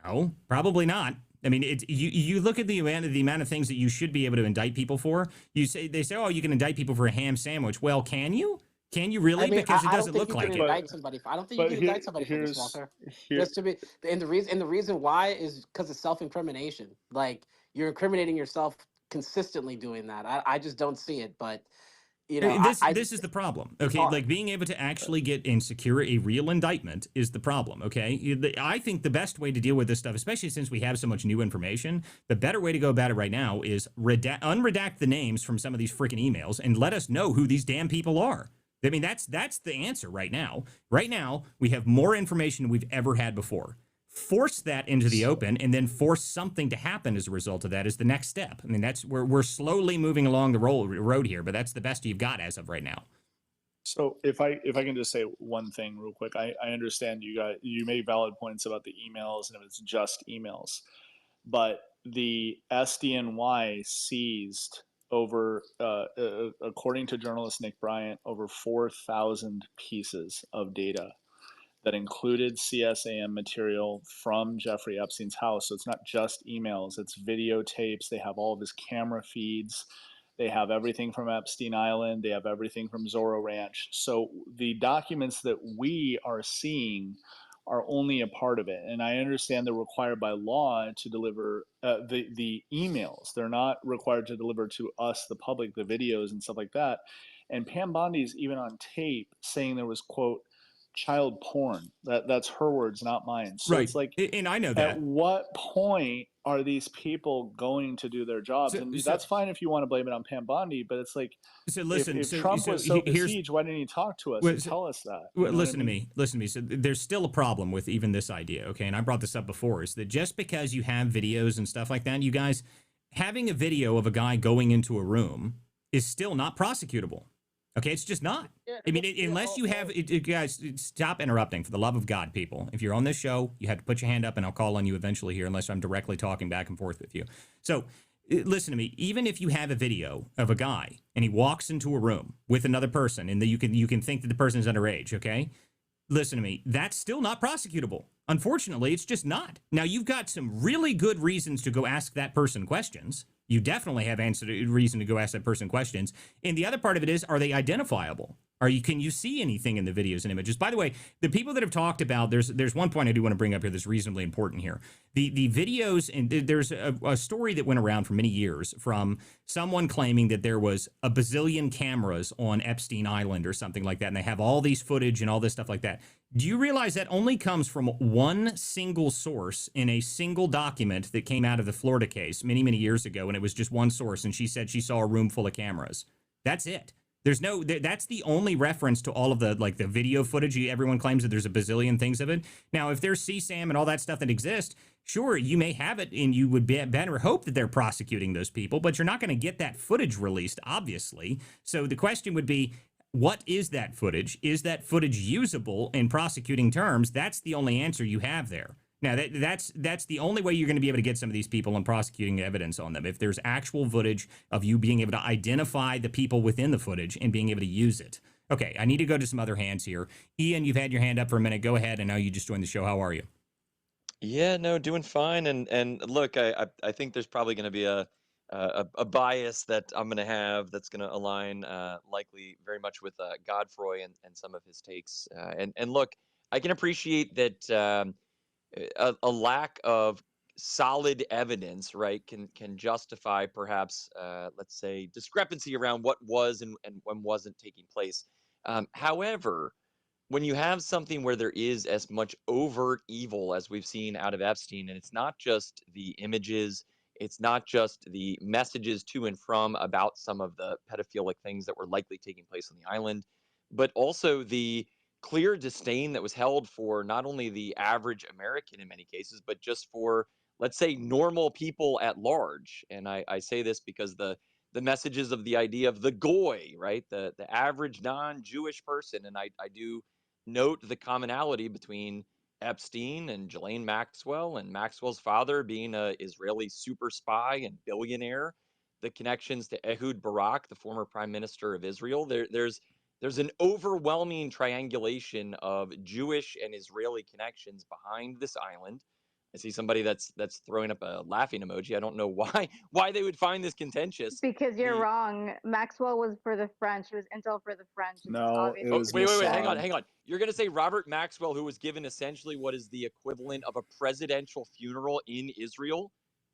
No, probably not. I mean, you look at the amount of things that you should be able to indict people for. They say, oh, you can indict people for a ham sandwich. Well, can you? Can you really? Because it doesn't look like it. I don't think you can indict somebody for this, Walter. Just to be, and the reason why is because of self-incrimination. Like, you're incriminating yourself consistently doing that. I just don't see it. But you know, This is the problem. Okay, like being able to actually get and secure a real indictment is the problem. Okay, I think the best way to deal with this stuff, especially since we have so much new information, the better way to go about it right now is unredact the names from some of these freaking emails and let us know who these damn people are. I mean, that's the answer right now. Right now, we have more information than we've ever had before. Force that into the open and then force something to happen as a result of that is the next step. I mean, that's we're slowly moving along the road here, but that's the best you've got as of right now. So if I can just say one thing real quick, I understand you made valid points about the emails and if it's just emails, but the SDNY seized over, according to journalist Nick Bryant, over 4,000 pieces of data that included CSAM material from Jeffrey Epstein's house. So it's not just emails, it's videotapes. They have all of his camera feeds. They have everything from Epstein Island. They have everything from Zorro Ranch. So the documents that we are seeing are only a part of it. And I understand they're required by law to deliver the emails. They're not required to deliver to us, the public, the videos and stuff like that. And Pam Bondi's even on tape saying there was, quote, child porn. That's her words, not mine. So Right. it's like, And I know that. at what point are these people going to do their jobs? And that's fine if you want to blame it on Pam Bondi, but it's like, so listen, if Trump was so besieged, why didn't he talk to us and tell us that? Listen to me. So there's still a problem with even this idea, okay? And I brought this up before, is that just because you have videos and stuff like that, you guys, having a video of a guy going into a room is still not prosecutable. Okay, it's just not. I mean, unless you have, guys, stop interrupting, for the love of God, people. If you're on this show, you have to put your hand up and I'll call on you eventually here, unless I'm directly talking back and forth with you. So listen to me. Even if you have a video of a guy and he walks into a room with another person and you can think that the person is underage, okay? Listen to me. That's still not prosecutable. Unfortunately, it's just not. Now, you've got some really good reasons to go ask that person questions. You definitely have reason to go ask that person questions. And the other part of it is, are they identifiable? Can you see anything in the videos and images? By the way, the people that have talked about, there's one point I do want to bring up here that's reasonably important here. The videos, and there's a story that went around for many years from someone claiming that there was a bazillion cameras on Epstein Island or something like that, and they have all these footage and all this stuff like that. Do you realize that only comes from one single source in a single document that came out of the Florida case many, many years ago, and it was just one source, and she said she saw a room full of cameras. That's it. That's the only reference to all of the video footage. Everyone claims that there's a bazillion things of it. Now, if there's CSAM and all that stuff that exists, sure, you may have it and you would better hope that they're prosecuting those people, but you're not going to get that footage released, obviously. So the question would be, what is that footage? Is that footage usable in prosecuting terms? That's the only answer you have there. Now, that's the only way you're going to be able to get some of these people and prosecuting evidence on them. If there's actual footage of you being able to identify the people within the footage and being able to use it. Okay, I need to go to some other hands here. Ian, you've had your hand up for a minute. Go ahead. I know you just joined the show. How are you? Yeah, no, doing fine. And look, I think there's probably going to be a bias that I'm going to have that's going to align likely very much with Godfrey and some of his takes. And look, I can appreciate that. A lack of solid evidence, right, can justify perhaps, let's say, discrepancy around what was and when wasn't taking place. However, when you have something where there is as much overt evil as we've seen out of Epstein, and it's not just the images, it's not just the messages to and from about some of the pedophilic things that were likely taking place on the island, but also the clear disdain that was held for not only the average American in many cases, but just for, let's say, normal people at large. And I say this because the messages of the idea of the goy, right? The average non-Jewish person. And I do note the commonality between Epstein and Ghislaine Maxwell and Maxwell's father being a Israeli super spy and billionaire, the connections to Ehud Barak, the former prime minister of Israel. There's an overwhelming triangulation of Jewish and Israeli connections behind this island. I see somebody that's throwing up a laughing emoji. I don't know why they would find this contentious. Because you're wrong. Maxwell was for the French. It was intel for the French. No, it was wait, hang on. You're gonna say Robert Maxwell, who was given essentially what is the equivalent of a presidential funeral in Israel?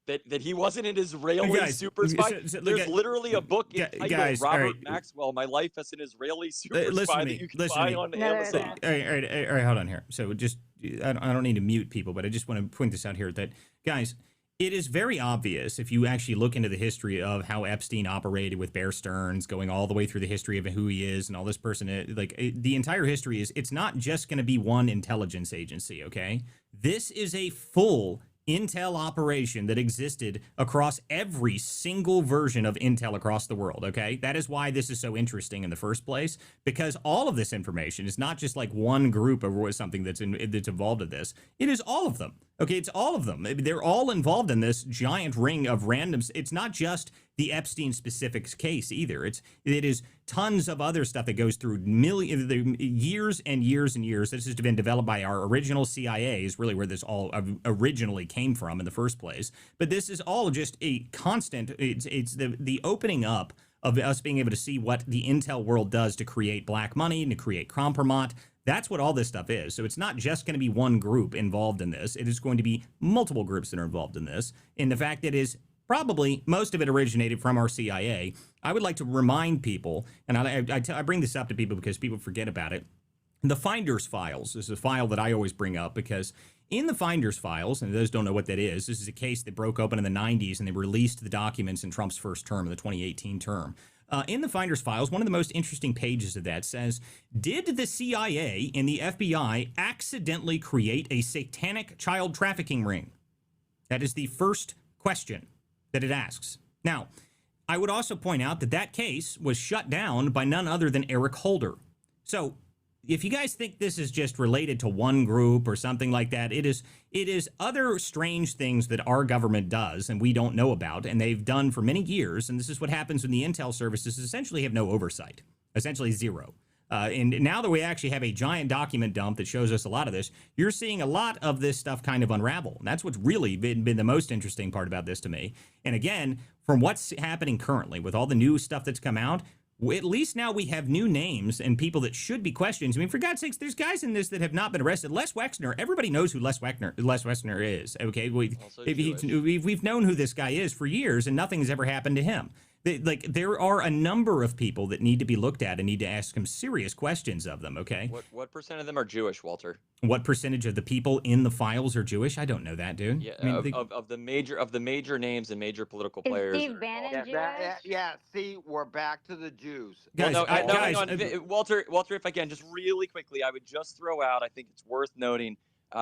that he wasn't an Israeli Guys, super spy. look There's at, literally a book entitled guys, all Robert right. Maxwell, My Life as an Israeli Super Listen Spy to that me. you can Listen to buy me. on No, there's Amazon. not. All right, hold on here. So just, I don't need to mute people, but I just want to point this out here that, guys, it is very obvious if you actually look into the history of how Epstein operated with Bear Stearns, going all the way through the history of who he is and all this person, the entire history is, it's not just going to be one intelligence agency, okay? This is a full intel operation that existed across every single version of intel across the world, okay? That is why this is so interesting in the first place, because all of this information is not just like one group or something that's involved in this. It is all of them, okay? It's all of them. They're all involved in this giant ring of randoms. It's not just the Epstein specific case either. It is tons of other stuff that goes through years and years and years. This has been developed by our original CIA, is really where this all originally came from in the first place. But this is all just a constant, it's the opening up of us being able to see what the intel world does to create black money and to create compromat. That's what all this stuff is. So it's not just going to be one group involved in this. It is going to be multiple groups that are involved in this. And the fact that is probably most of it originated from our CIA. I would like to remind people, and I bring this up to people because people forget about it. The Finders Files is a file that I always bring up because in the Finders Files, and those don't know what that is, this is a case that broke open in the 90s and they released the documents in Trump's first term, in the 2018 term. In the Finders Files, one of the most interesting pages of that says, did the CIA and the FBI accidentally create a satanic child trafficking ring? That is the first question that it asks. Now, I would also point out that that case was shut down by none other than Eric Holder. So if you guys think this is just related to one group or something like that, it is other strange things that our government does and we don't know about, and they've done for many years. And this is what happens when the intel services essentially have no oversight, essentially zero. And now that we actually have a giant document dump that shows us a lot of this, you're seeing a lot of this stuff kind of unravel. And that's what's really been the most interesting part about this to me. And again, from what's happening currently with all the new stuff that's come out, at least now we have new names and people that should be questioned. I mean, for God's sakes, there's guys in this that have not been arrested. Les Wexner, everybody knows who Les Wexner is. Okay, we've known who this guy is for years, and nothing has ever happened to him. There are a number of people that need to be looked at and need to ask some serious questions of them, okay? What percent of them are Jewish, Walter? What percentage of the people in the files are Jewish? I don't know that, dude. Yeah, I mean, of the major names and major political Is players. Steve Bannon Jewish? Yeah, see, we're back to the Jews. Guys, Well, no, guys, hang on. Walter, if I can, just really quickly, I would just throw out, I think it's worth noting,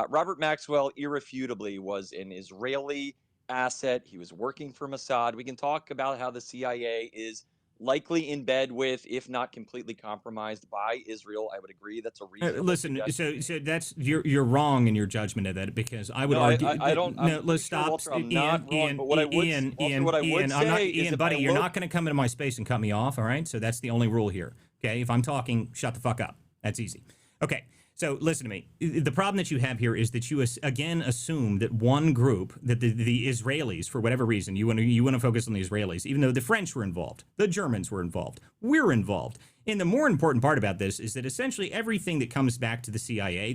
Robert Maxwell irrefutably was an Israeli asset. He was working for Mossad. We can talk about how the CIA is likely in bed with, if not completely compromised by Israel. I would agree that's a reasonable listen. suggestion. So that's you're wrong in your judgment of that, because I would No, argue. I don't. No, I'm let's pretty sure, stop. Walter, I'm not wrong, but what I would, Ian, Walter, Ian, what I would Ian, I'm not, say is Ian, if buddy, I you're look- not going to come into my space and cut me off. All right. So that's the only rule here. Okay. If I'm talking, shut the fuck up. That's easy. Okay. So listen to me. The problem that you have here is that you again assume that one group, that the Israelis, for whatever reason, you want to focus on the Israelis, even though the French were involved, the Germans were involved, we're involved. And the more important part about this is that essentially everything that comes back to the CIA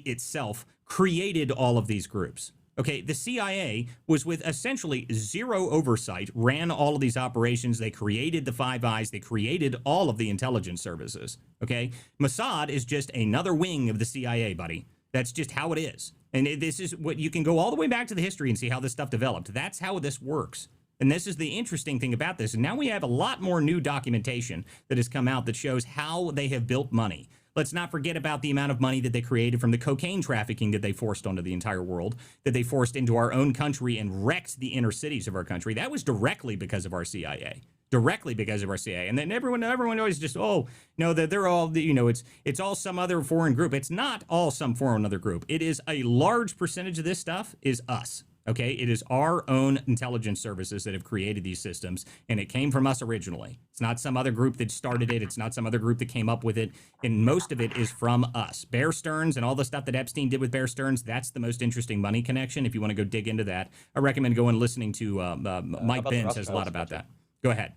itself created all of these groups. Okay, the CIA was with essentially zero oversight, ran all of these operations. They created the Five Eyes. They created all of the intelligence services. Okay, Mossad is just another wing of the CIA, buddy. That's just how it is. And this is what you can go all the way back to the history and see how this stuff developed. That's how this works. And this is the interesting thing about this. And now we have a lot more new documentation that has come out that shows how they have built money. Let's not forget about the amount of money that they created from the cocaine trafficking that they forced onto the entire world, that they forced into our own country and wrecked the inner cities of our country. That was directly because of our CIA. Directly because of our CIA. And then everyone always just, oh, no, they're all, it's all some other foreign group. It's not all some foreign other group. It is a large percentage of this stuff is us. Okay, it is our own intelligence services that have created these systems, and it came from us originally. It's not some other group that started it. It's not some other group that came up with it, and most of it is from us. Bear Stearns and all the stuff that Epstein did with Bear Stearns, that's the most interesting money connection. If you want to go dig into that, I recommend going and listening to Mike Benz has a lot about that. Go ahead.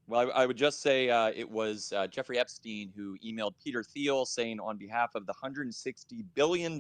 Well, I would just say it was Jeffrey Epstein who emailed Peter Thiel saying on behalf of the $160 billion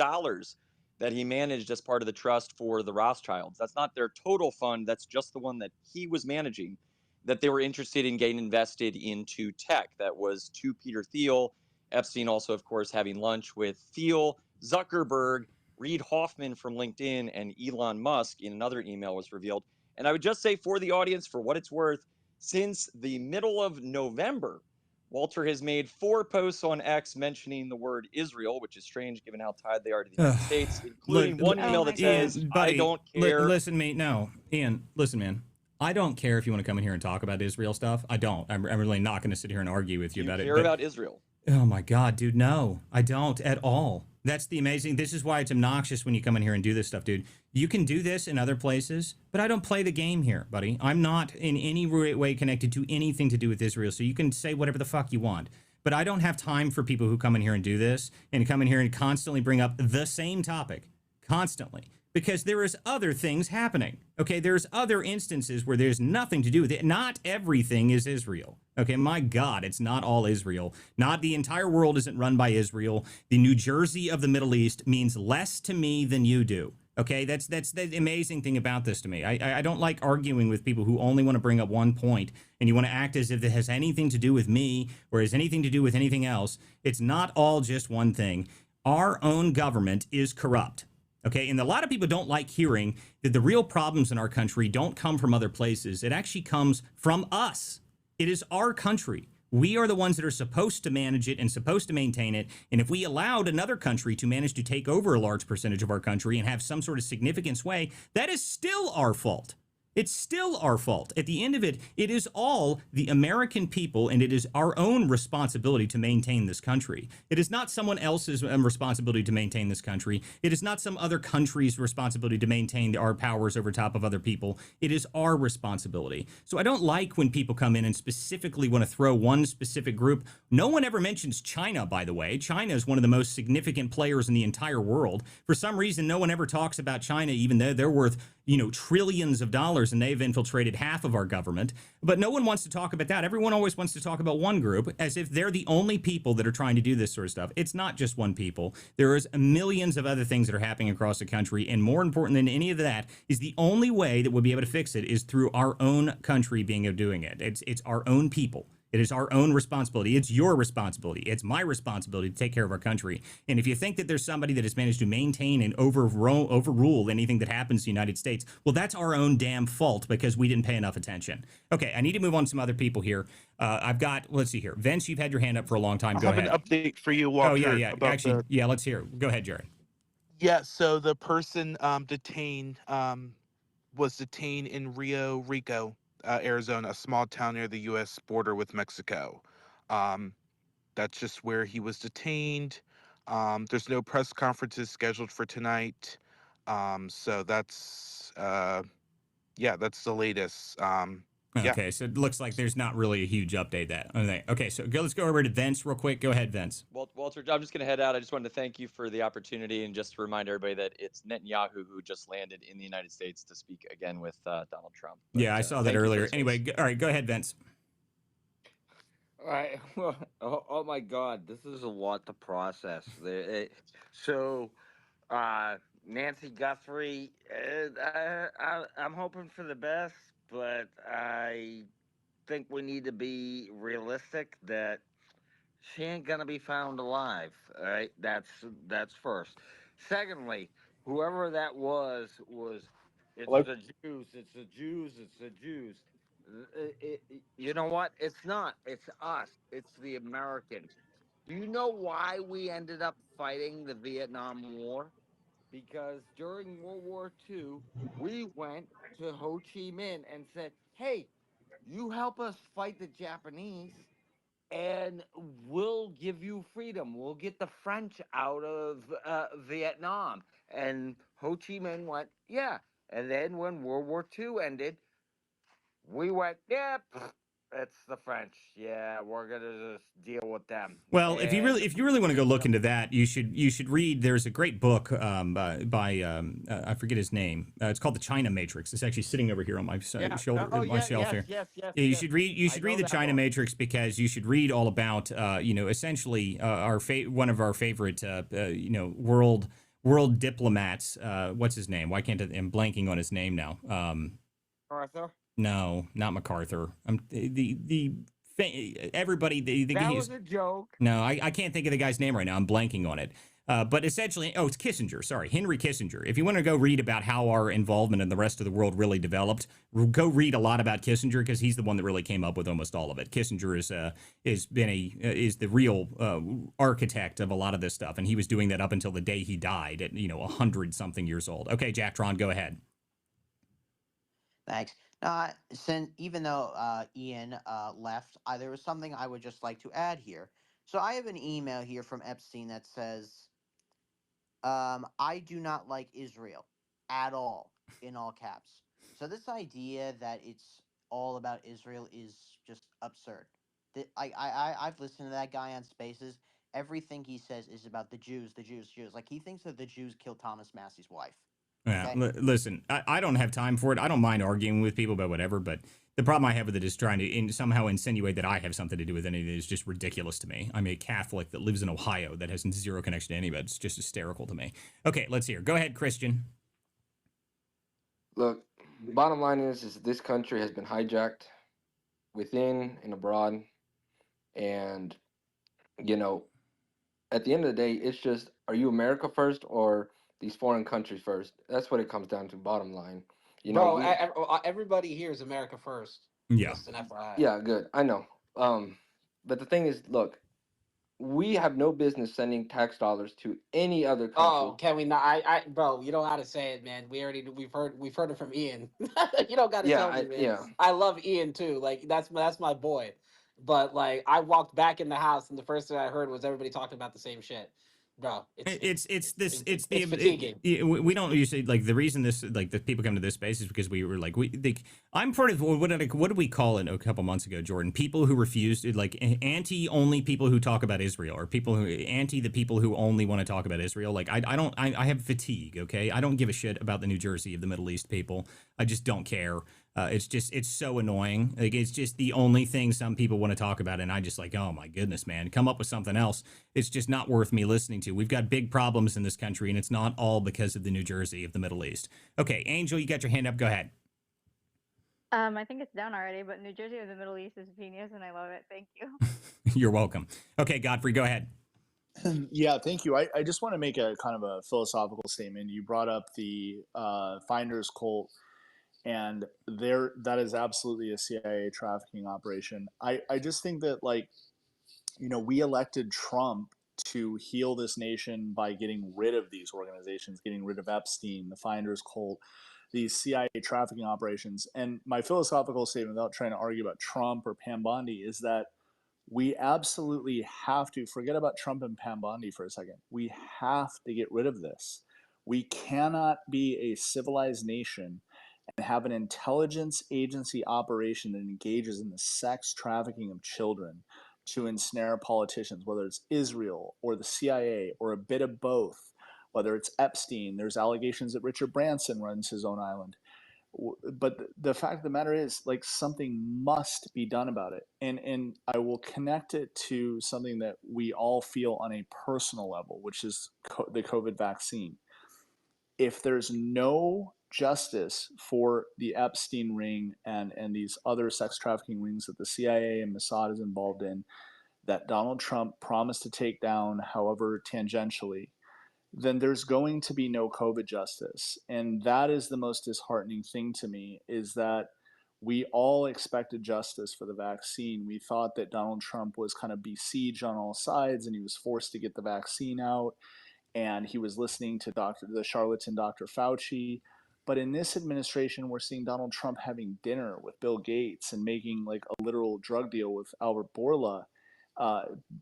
that he managed as part of the trust for the Rothschilds. That's not their total fund. That's just the one that he was managing, that they were interested in getting invested into tech. That was to Peter Thiel. Epstein also, of course, having lunch with Thiel, Zuckerberg, Reid Hoffman from LinkedIn, and Elon Musk in another email was revealed. And I would just say for the audience, for what it's worth, since the middle of November, Walter has made 4 posts on X mentioning the word Israel, which is strange given how tied they are to the United States, including one Oh email my that says, God. Ian, I buddy, don't care. listen, me. No, Ian, listen, man. I don't care if you want to come in here and talk about Israel stuff. I don't. I'm really not going to sit here and argue with Do you you about it. care But about Israel? oh my God, dude, no, I don't at all. That's the amazing. This is why it's obnoxious when you come in here and do this stuff, dude. You can do this in other places, but I don't play the game here, buddy. I'm not in any way connected to anything to do with Israel. So you can say whatever the fuck you want. But I don't have time for people who come in here and do this and come in here and constantly bring up the same topic constantly because there is other things happening. Okay, there's other instances where there's nothing to do with it. Not everything is Israel. Okay, my God, it's not all Israel. Not the entire world isn't run by Israel. The New Jersey of the Middle East means less to me than you do. Okay, that's the amazing thing about this to me. I don't like arguing with people who only want to bring up one point and you want to act as if it has anything to do with me or has anything to do with anything else. It's not all just one thing. Our own government is corrupt. Okay, and a lot of people don't like hearing that the real problems in our country don't come from other places. It actually comes from us. It is our country. We are the ones that are supposed to manage it and supposed to maintain it. And if we allowed another country to manage to take over a large percentage of our country and have some sort of significant sway, that is still our fault. It's still our fault. At the end of it, it is all the American people, and it is our own responsibility to maintain this country. It is not someone else's responsibility to maintain this country. It is not some other country's responsibility to maintain our powers over top of other people. It is our responsibility. So I don't like when people come in and specifically want to throw one specific group. No one ever mentions China, by the way. China is one of the most significant players in the entire world. For some reason, no one ever talks about China, even though they're worth, trillions of dollars and they've infiltrated half of our government. But no one wants to talk about that. Everyone always wants to talk about one group as if they're the only people that are trying to do this sort of stuff. It's not just one people. There is millions of other things that are happening across the country. And more important than any of that is the only way that we'll be able to fix it is through our own country being of doing it. It's our own people. It is our own responsibility. It's your responsibility. It's my responsibility to take care of our country. And if you think that there's somebody that has managed to maintain and overrule anything that happens in the United States, well, that's our own damn fault because we didn't pay enough attention. Okay, I need to move on to some other people here. Let's see here. Vince, you've had your hand up for a long time. Go ahead. I have an update for you, Walter. Oh, yeah. About Actually, yeah, let's hear it. Go ahead, Jared. Yeah, so the person detained was detained in Rio Rico, Arizona, a small town near the U.S. border with Mexico. That's just where he was detained. There's no press conferences scheduled for tonight. So that's that's the latest. Okay, so it looks like there's not really a huge update Okay, so let's go over to Vince real quick. Go ahead, Vince. Well, Walter, I'm just going to head out. I just wanted to thank you for the opportunity and just to remind everybody that it's Netanyahu who just landed in the United States to speak again with Donald Trump. But, yeah, I saw that earlier. Anyway, all right, go ahead, Vince. All right. Oh my God, this is a lot to process. Nancy Guthrie, I'm hoping for the best, but I think we need to be realistic that she ain't gonna be found alive. All right, that's first. Secondly, whoever that was it's Hello? the Jews, it's the Jews, it's the Jews. You know what? It's not. It's us. It's the Americans. Do you know why we ended up fighting the Vietnam War? Because during World War II, we went to Ho Chi Minh and said, "Hey, you help us fight the Japanese, and we'll give you freedom. We'll get the French out of Vietnam." And Ho Chi Minh went, "Yeah." And then when World War II ended, we went, "Yeah, it's the French. Yeah, we're gonna just deal with them." Well, if you And really want to go look into that, you should read. There's a great book by I forget his name. It's called The China Matrix. It's actually sitting over here on my shoulder, my shelf here. yes. Yeah, you should read. You I should know read The that China book. Matrix because you should read all about essentially one of our favorite world world diplomats. What's his name? Why can't I'm blanking on his name now? Arthur? No, not MacArthur. Everybody. That was a joke. No, I can't think of the guy's name right now. I'm blanking on it. But essentially, it's Kissinger. Sorry, Henry Kissinger. If you want to go read about how our involvement in the rest of the world really developed, go read a lot about Kissinger because he's the one that really came up with almost all of it. Kissinger is the real architect of a lot of this stuff, and he was doing that up until the day he died at 100-something years old. Okay, Jack Tron, go ahead. Thanks. Since even though Ian left, there was something I would just like to add here. So I have an email here from Epstein that says, "I do not like Israel at all," in all caps. So this idea that it's all about Israel is just absurd. I've listened to that guy on Spaces. Everything he says is about the Jews, the Jews, Jews. Like he thinks that the Jews killed Thomas Massey's wife. Yeah, Okay? listen, I don't have time for it. I don't mind arguing with people about whatever, but the problem I have with it is trying to somehow insinuate that I have something to do with anything is just ridiculous to me. I'm a Catholic that lives in Ohio that has zero connection to any of it. It's just hysterical to me. Okay, let's hear. Go ahead, Christian. Look, the bottom line is this country has been hijacked within and abroad, and at the end of the day, it's just, are you America first or these foreign countries first? That's what it comes down to. Bottom line, Bro, everybody here is America first. Yeah. Just an FYI. Yeah, good. I know. But the thing is, look, we have no business sending tax dollars to any other country. Oh, can we not? Bro, you don't know how to say it, man. We've heard it from Ian. You don't got to tell me, man. Yeah. I love Ian too. Like that's my boy. But like, I walked back in the house, and the first thing I heard was everybody talking about the same shit. Bro, it's fatiguing. We don't usually like the reason this like the people come to this space is because we were like I'm part of what did we call it a couple months ago, Jordan? People who refuse like anti only people who talk about Israel or people who anti the people who only want to talk about Israel. Like I have fatigue. Okay, I don't give a shit about the New Jersey of the Middle East people. I just don't care. It's so annoying. Like it's just the only thing some people want to talk about, and I just like, oh my goodness, man, come up with something else. It's just not worth me listening to. We've got big problems in this country, and it's not all because of the New Jersey of the Middle East. Okay, Angel, you got your hand up. Go ahead. I think it's down already, but New Jersey of the Middle East is genius, and I love it. Thank you. You're welcome. Okay, Godfrey, go ahead. Yeah, thank you. I just want to make a kind of a philosophical statement. You brought up the Finders cult. And that is absolutely a CIA trafficking operation. I just think that we elected Trump to heal this nation by getting rid of these organizations, getting rid of Epstein, the Finders cult, these CIA trafficking operations. And my philosophical statement, without trying to argue about Trump or Pam Bondi, is that we absolutely have to forget about Trump and Pam Bondi for a second. We have to get rid of this. We cannot be a civilized nation and have an intelligence agency operation that engages in the sex trafficking of children to ensnare politicians, whether it's Israel or the CIA or a bit of both, whether it's Epstein. There's allegations that Richard Branson runs his own island. But the fact of the matter is, something must be done about it. And I will connect it to something that we all feel on a personal level, which is the COVID vaccine. If there's no justice for the Epstein ring and these other sex trafficking rings that the CIA and Mossad is involved in, that Donald Trump promised to take down, however tangentially, then there's going to be no COVID justice. And that is the most disheartening thing to me, is that we all expected justice for the vaccine. We thought that Donald Trump was kind of besieged on all sides and he was forced to get the vaccine out, and he was listening to the charlatan Dr. Fauci. But in this administration, we're seeing Donald Trump having dinner with Bill Gates and making a literal drug deal with Albert Bourla,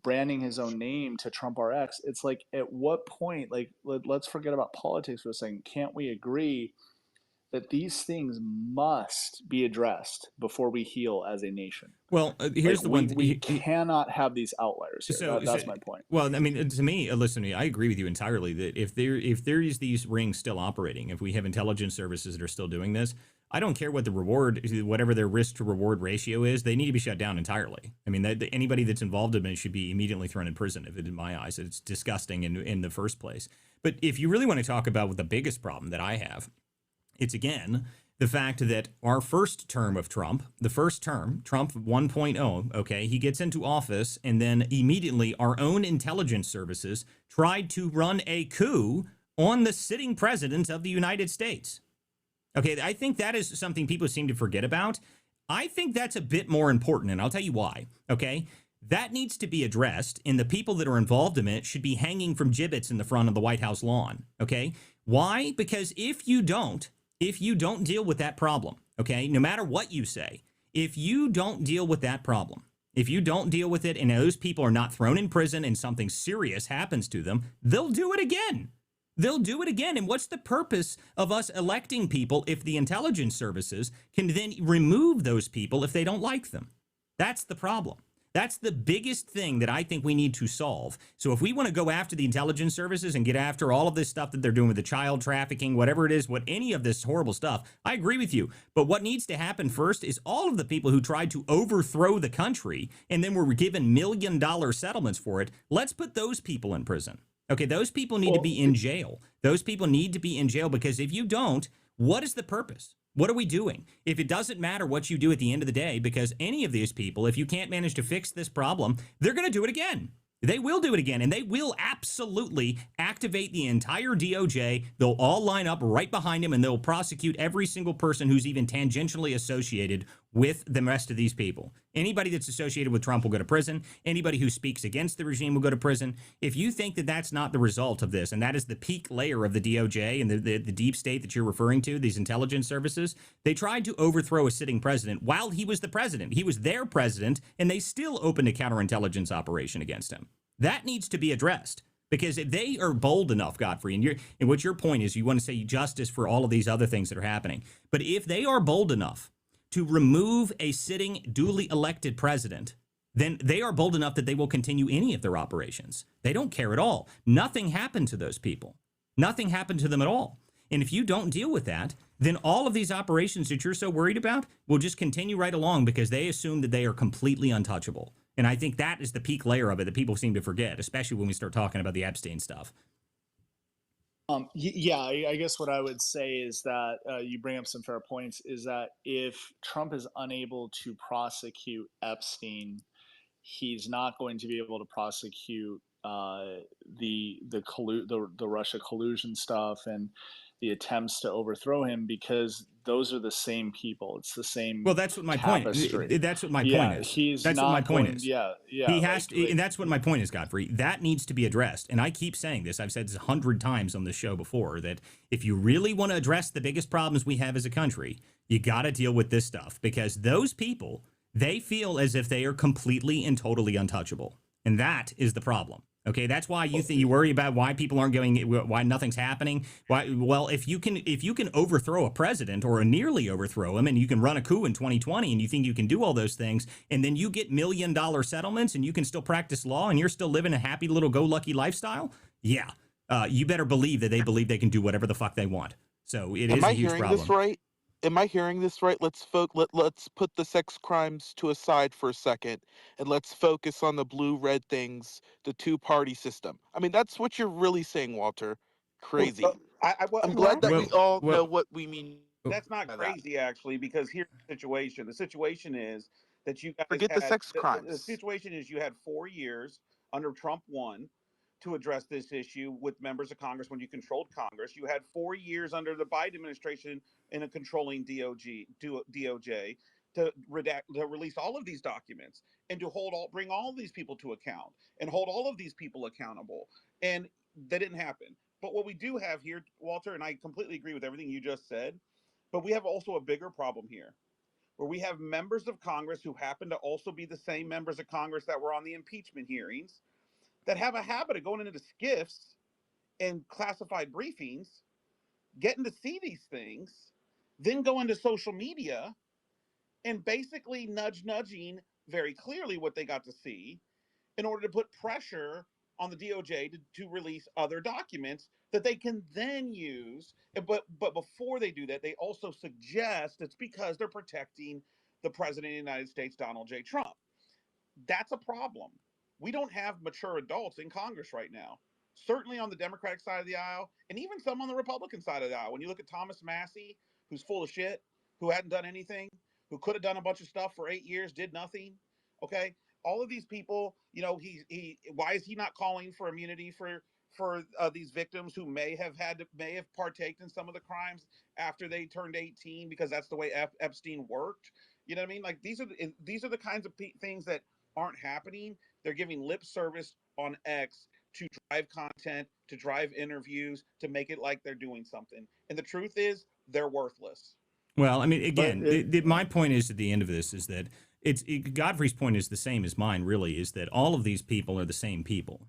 branding his own name to Trump RX. It's at what point, let's forget about politics for a second. Can't we agree that these things must be addressed before we heal as a nation. Well, here's Like the one. we cannot have these outliers here. That's my point. Well, I mean, to me, listen to me. I agree with you entirely that if there is these rings still operating, if we have intelligence services that are still doing this, I don't care what the reward, whatever their risk to reward ratio is, they need to be shut down entirely. I mean, anybody that's involved in it should be immediately thrown in prison. If it, in my eyes, it's disgusting in the first place. But if you really want to talk about the biggest problem that I have, it's again the fact that our first term of Trump, the first term, Trump 1.0, okay, he gets into office and then immediately our own intelligence services tried to run a coup on the sitting president of the United States. Okay, I think that is something people seem to forget about. I think that's a bit more important, and I'll tell you why, okay? That needs to be addressed, and the people that are involved in it should be hanging from gibbets in the front of the White House lawn, okay? Why? Because if you don't deal with that problem, okay, no matter what you say, if you don't deal with that problem, if you don't deal with it and those people are not thrown in prison and something serious happens to them, they'll do it again. They'll do it again. And what's the purpose of us electing people if the intelligence services can then remove those people if they don't like them? That's the problem. That's the biggest thing that I think we need to solve. So if we want to go after the intelligence services and get after all of this stuff that they're doing with the child trafficking, whatever it is, what any of this horrible stuff, I agree with you. But what needs to happen first is all of the people who tried to overthrow the country and then were given $1 million settlements for it, let's put those people in prison. Okay, those people need to be in jail. Those people need to be in jail because if you don't, what is the purpose? What are we doing? If it doesn't matter what you do at the end of the day, because any of these people, if you can't manage to fix this problem, they're going to do it again. They will do it again, and they will absolutely activate the entire DOJ. They'll all line up right behind him, and they'll prosecute every single person who's even tangentially associated with the rest of these people. Anybody that's associated with Trump will go to prison. Anybody who speaks against the regime will go to prison. If you think that that's not the result of this, and that is the peak layer of the DOJ and the deep state that you're referring to, these intelligence services, they tried to overthrow a sitting president while he was the president. He was their president, and they still opened a counterintelligence operation against him. That needs to be addressed. Because if they are bold enough, Godfrey, and what your point is, you want to say justice for all of these other things that are happening. But if they are bold enough to remove a sitting, duly elected president, then they are bold enough that they will continue any of their operations. They don't care at all. Nothing happened to those people. Nothing happened to them at all. And if you don't deal with that, then all of these operations that you're so worried about will just continue right along because they assume that they are completely untouchable. And I think that is the peak layer of it that people seem to forget, especially when we start talking about the Epstein stuff. Yeah, I guess what I would say is that you bring up some fair points. Is that if Trump is unable to prosecute Epstein, he's not going to be able to prosecute the Russia collusion stuff and the attempts to overthrow him because those are the same people. It's the same. Well, that's what my tapestry. point. That's what my point is. He's that's not what my point going, is. Yeah. He has to, and that's what my point is, Godfrey. That needs to be addressed. And I keep saying this. I've said this 100 times on the show before that if you really want to address the biggest problems we have as a country, you got to deal with this stuff because those people, they feel as if they are completely and totally untouchable. And that is the problem. Okay, that's why you worry about why people aren't going, why nothing's happening. Well, if you can overthrow a president or nearly overthrow him, and you can run a coup in 2020, and you think you can do all those things, and then you get $1 million settlements, and you can still practice law, and you're still living a happy little go lucky lifestyle. Yeah, you better believe that they believe they can do whatever the fuck they want. So it is a huge problem. Am I hearing this right? Am I hearing this right? Let's put the sex crimes to a side for a second, and let's focus on the blue-red things, the two-party system. I mean, that's what you're really saying, Walter. Crazy. I'm glad that we all know what we mean. That's not crazy, actually, because here's the situation. The situation is that you guys forget the sex crimes. The situation is you had 4 years under Trump 1 to address this issue with members of Congress when you controlled Congress. You had 4 years under the Biden administration in a controlling DOJ to release all of these documents and to bring all these people to account and hold all of these people accountable. And that didn't happen. But what we do have here, Walter, and I completely agree with everything you just said, but we have also a bigger problem here where we have members of Congress who happen to also be the same members of Congress that were on the impeachment hearings that have a habit of going into SCIFs and classified briefings, getting to see these things, then go into social media and basically nudging very clearly what they got to see in order to put pressure on the DOJ to release other documents that they can then use. But before they do that, they also suggest it's because they're protecting the president of the United States, Donald J. Trump. That's a problem. We don't have mature adults in Congress right now. Certainly on the Democratic side of the aisle, and even some on the Republican side of the aisle. When you look at Thomas Massey, who's full of shit, who hadn't done anything, who could have done a bunch of stuff for 8 years, did nothing. Okay, all of these people, he why is he not calling for immunity for these victims who may have partaked in some of the crimes after they turned 18, because that's the way Epstein worked. You know what I mean? Like these are the kinds of things that aren't happening. They're giving lip service on X to drive content, to drive interviews, to make it like they're doing something. And the truth is, they're worthless. Well, I mean, again, my point is at the end of this is that Godfrey's point is the same as mine, really, is that all of these people are the same people.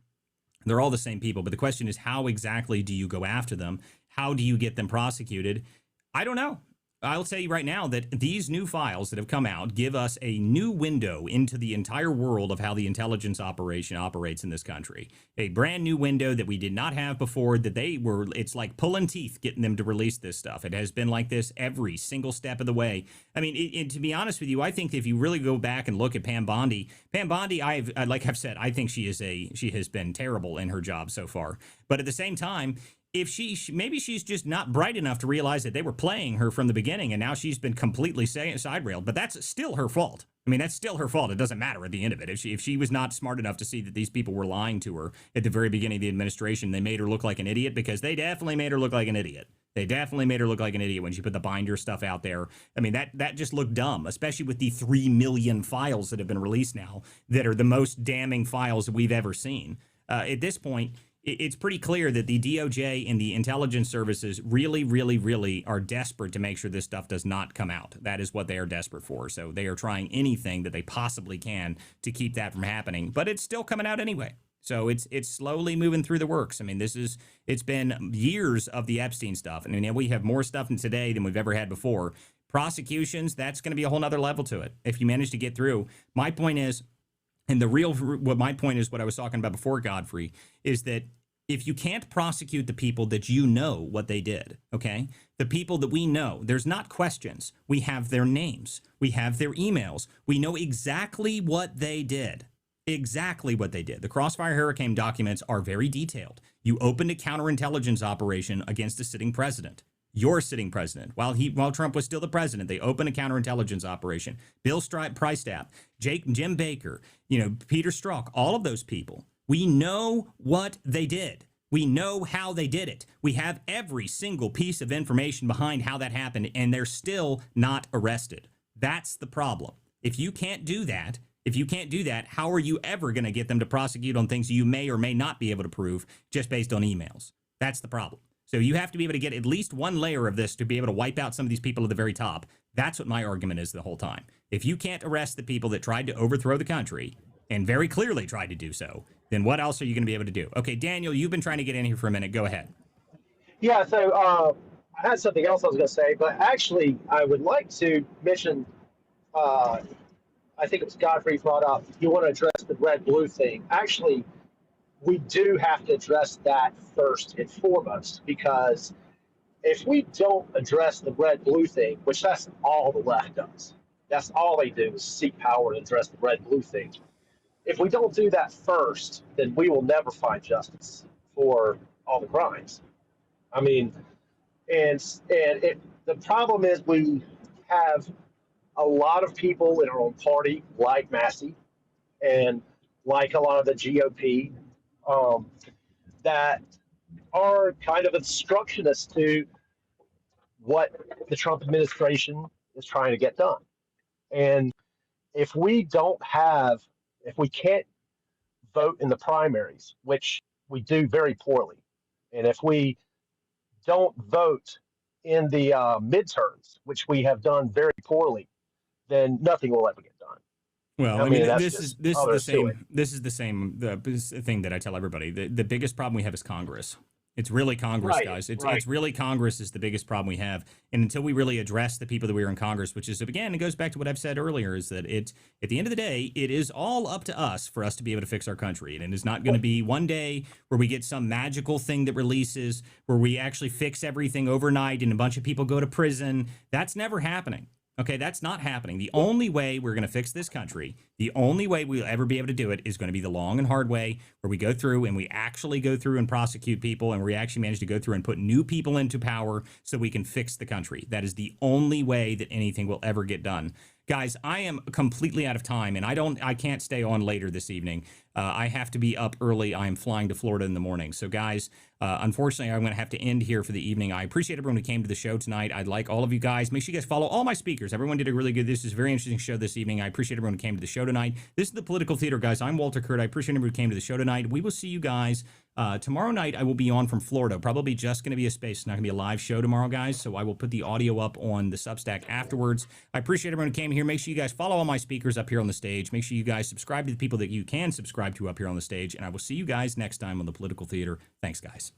They're all the same people. But the question is, how exactly do you go after them? How do you get them prosecuted? I don't know. I'll tell you right now that these new files that have come out give us a new window into the entire world of how the intelligence operation operates in this country. A brand new window that we did not have before, it's like pulling teeth getting them to release this stuff. It has been like this every single step of the way. I mean, to be honest with you, I think if you really go back and look at Pam Bondi, like I've said, I think she has been terrible in her job so far. But at the same time, if maybe she's just not bright enough to realize that they were playing her from the beginning, and now she's been completely side railed. But that's still her fault. I mean, that's still her fault. It doesn't matter at the end of it. If she was not smart enough to see that these people were lying to her at the very beginning of the administration, they made her look like an idiot, because they definitely made her look like an idiot. They definitely made her look like an idiot when she put the binder stuff out there. I mean, that just looked dumb, especially with the 3 million files that have been released now that are the most damning files that we've ever seen. At this point, it's pretty clear that the DOJ and the intelligence services really, really, really are desperate to make sure this stuff does not come out. That is what they are desperate for. So they are trying anything that they possibly can to keep that from happening. But it's still coming out anyway. So it's slowly moving through the works. I mean, it's been years of the Epstein stuff. I mean, we have more stuff in today than we've ever had before. Prosecutions, that's going to be a whole nother level to it if you manage to get through. My point is, and my point is what I was talking about before, Godfrey, is that if you can't prosecute the people that you know what they did, okay, the people that we know, there's not questions. We have their names. We have their emails. We know exactly what they did. Exactly what they did. The Crossfire Hurricane documents are very detailed. You opened a counterintelligence operation against a sitting president. Your sitting president. While Trump was still the president, they opened a counterintelligence operation. Bill Priestap, Jim Baker, Peter Strzok, all of those people. We know what they did. We know how they did it. We have every single piece of information behind how that happened, and they're still not arrested. That's the problem. If you can't do that, how are you ever going to get them to prosecute on things you may or may not be able to prove just based on emails? That's the problem. So you have to be able to get at least one layer of this to be able to wipe out some of these people at the very top. That's what my argument is the whole time. If you can't arrest the people that tried to overthrow the country, and very clearly tried to do so, then what else are you going to be able to do? Okay, Daniel, you've been trying to get in here for a minute. Go ahead. Yeah, so I had something else I was going to say, but actually I would like to mention, I think it was Godfrey brought up, you want to address the red-blue thing. Actually, we do have to address that first and foremost, because if we don't address the red-blue thing, which that's all the left does, that's all they do is seek power and address the red-blue thing. If we don't do that first, then we will never find justice for all the crimes. I mean, the problem is we have a lot of people in our own party, like Massey, and like a lot of the GOP, that are kind of obstructionists to what the Trump administration is trying to get done. And if we can't vote in the primaries, which we do very poorly, and if we don't vote in the midterms, which we have done very poorly, then nothing will ever get done. Well, I mean, this is the same thing that I tell everybody. The biggest problem we have is Congress. It's really Congress, Right, guys. It's right. it's really Congress is the biggest problem we have. And until we really address the people that we are in Congress, which is, again, it goes back to what I've said earlier, is that it's at the end of the day, it is all up to us for us to be able to fix our country. And it is not going to be one day where we get some magical thing that releases where we actually fix everything overnight and a bunch of people go to prison. That's never happening. Okay, that's not happening. The only way we're going to fix this country, the only way we'll ever be able to do it is going to be the long and hard way where we go through and we actually go through and prosecute people and we actually manage to go through and put new people into power so we can fix the country. That is the only way that anything will ever get done. Guys, I am completely out of time and I can't stay on later this evening. I have to be up early. I am flying to Florida in the morning. So guys, unfortunately, I'm going to have to end here for the evening. I appreciate everyone who came to the show tonight. I'd like all of you guys. Make sure you guys follow all my speakers. Everyone did a really good. This is a very interesting show this evening. I appreciate everyone who came to the show tonight. This is the Political Theater, guys. I'm Walter Curt. I appreciate everyone who came to the show tonight. We will see you guys tomorrow night. I will be on from Florida. Probably just going to be a space. It's not going to be a live show tomorrow, guys. So I will put the audio up on the Substack afterwards. I appreciate everyone who came here. Make sure you guys follow all my speakers up here on the stage. Make sure you guys subscribe to the people that you can subscribe to up here on the stage. And I will see you guys next time on the Political Theater. Thanks, guys.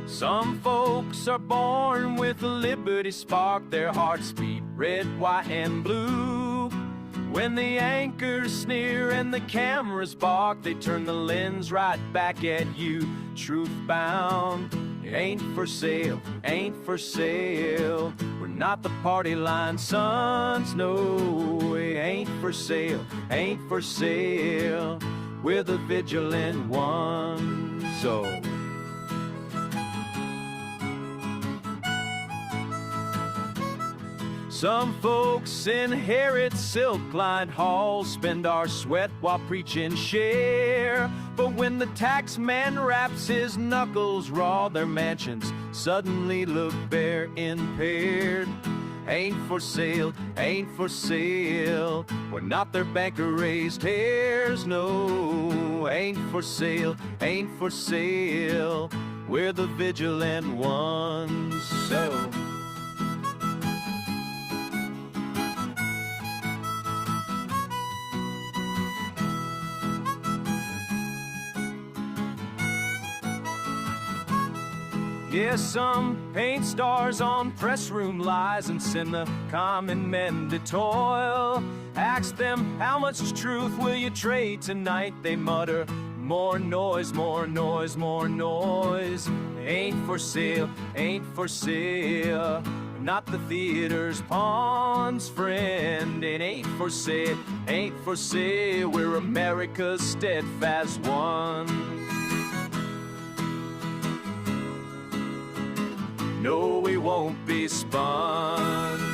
Some folks are born with a liberty spark. Their hearts beat red, white, and blue. When the anchors sneer and the cameras bark, they turn the lens right back at you. Truth bound, ain't for sale, ain't for sale. We're not the party line sons, no, it ain't for sale, ain't for sale. We're the vigilant ones, so. Some folks inherit silk-lined halls, spend our sweat while preaching share. But when the tax man wraps his knuckles raw, their mansions suddenly look bare, impaired. Ain't for sale, ain't for sale. We're not their banker-raised heirs, no. Ain't for sale, ain't for sale. We're the vigilant ones, so. Yes, some paint stars on press room lies and send the common men to toil. Ask them, how much truth will you trade tonight? They mutter, more noise, more noise, more noise. Ain't for sale, ain't for sale. Not the theater's pawns, friend. It ain't for sale, ain't for sale. We're America's steadfast ones. No, we won't be spun.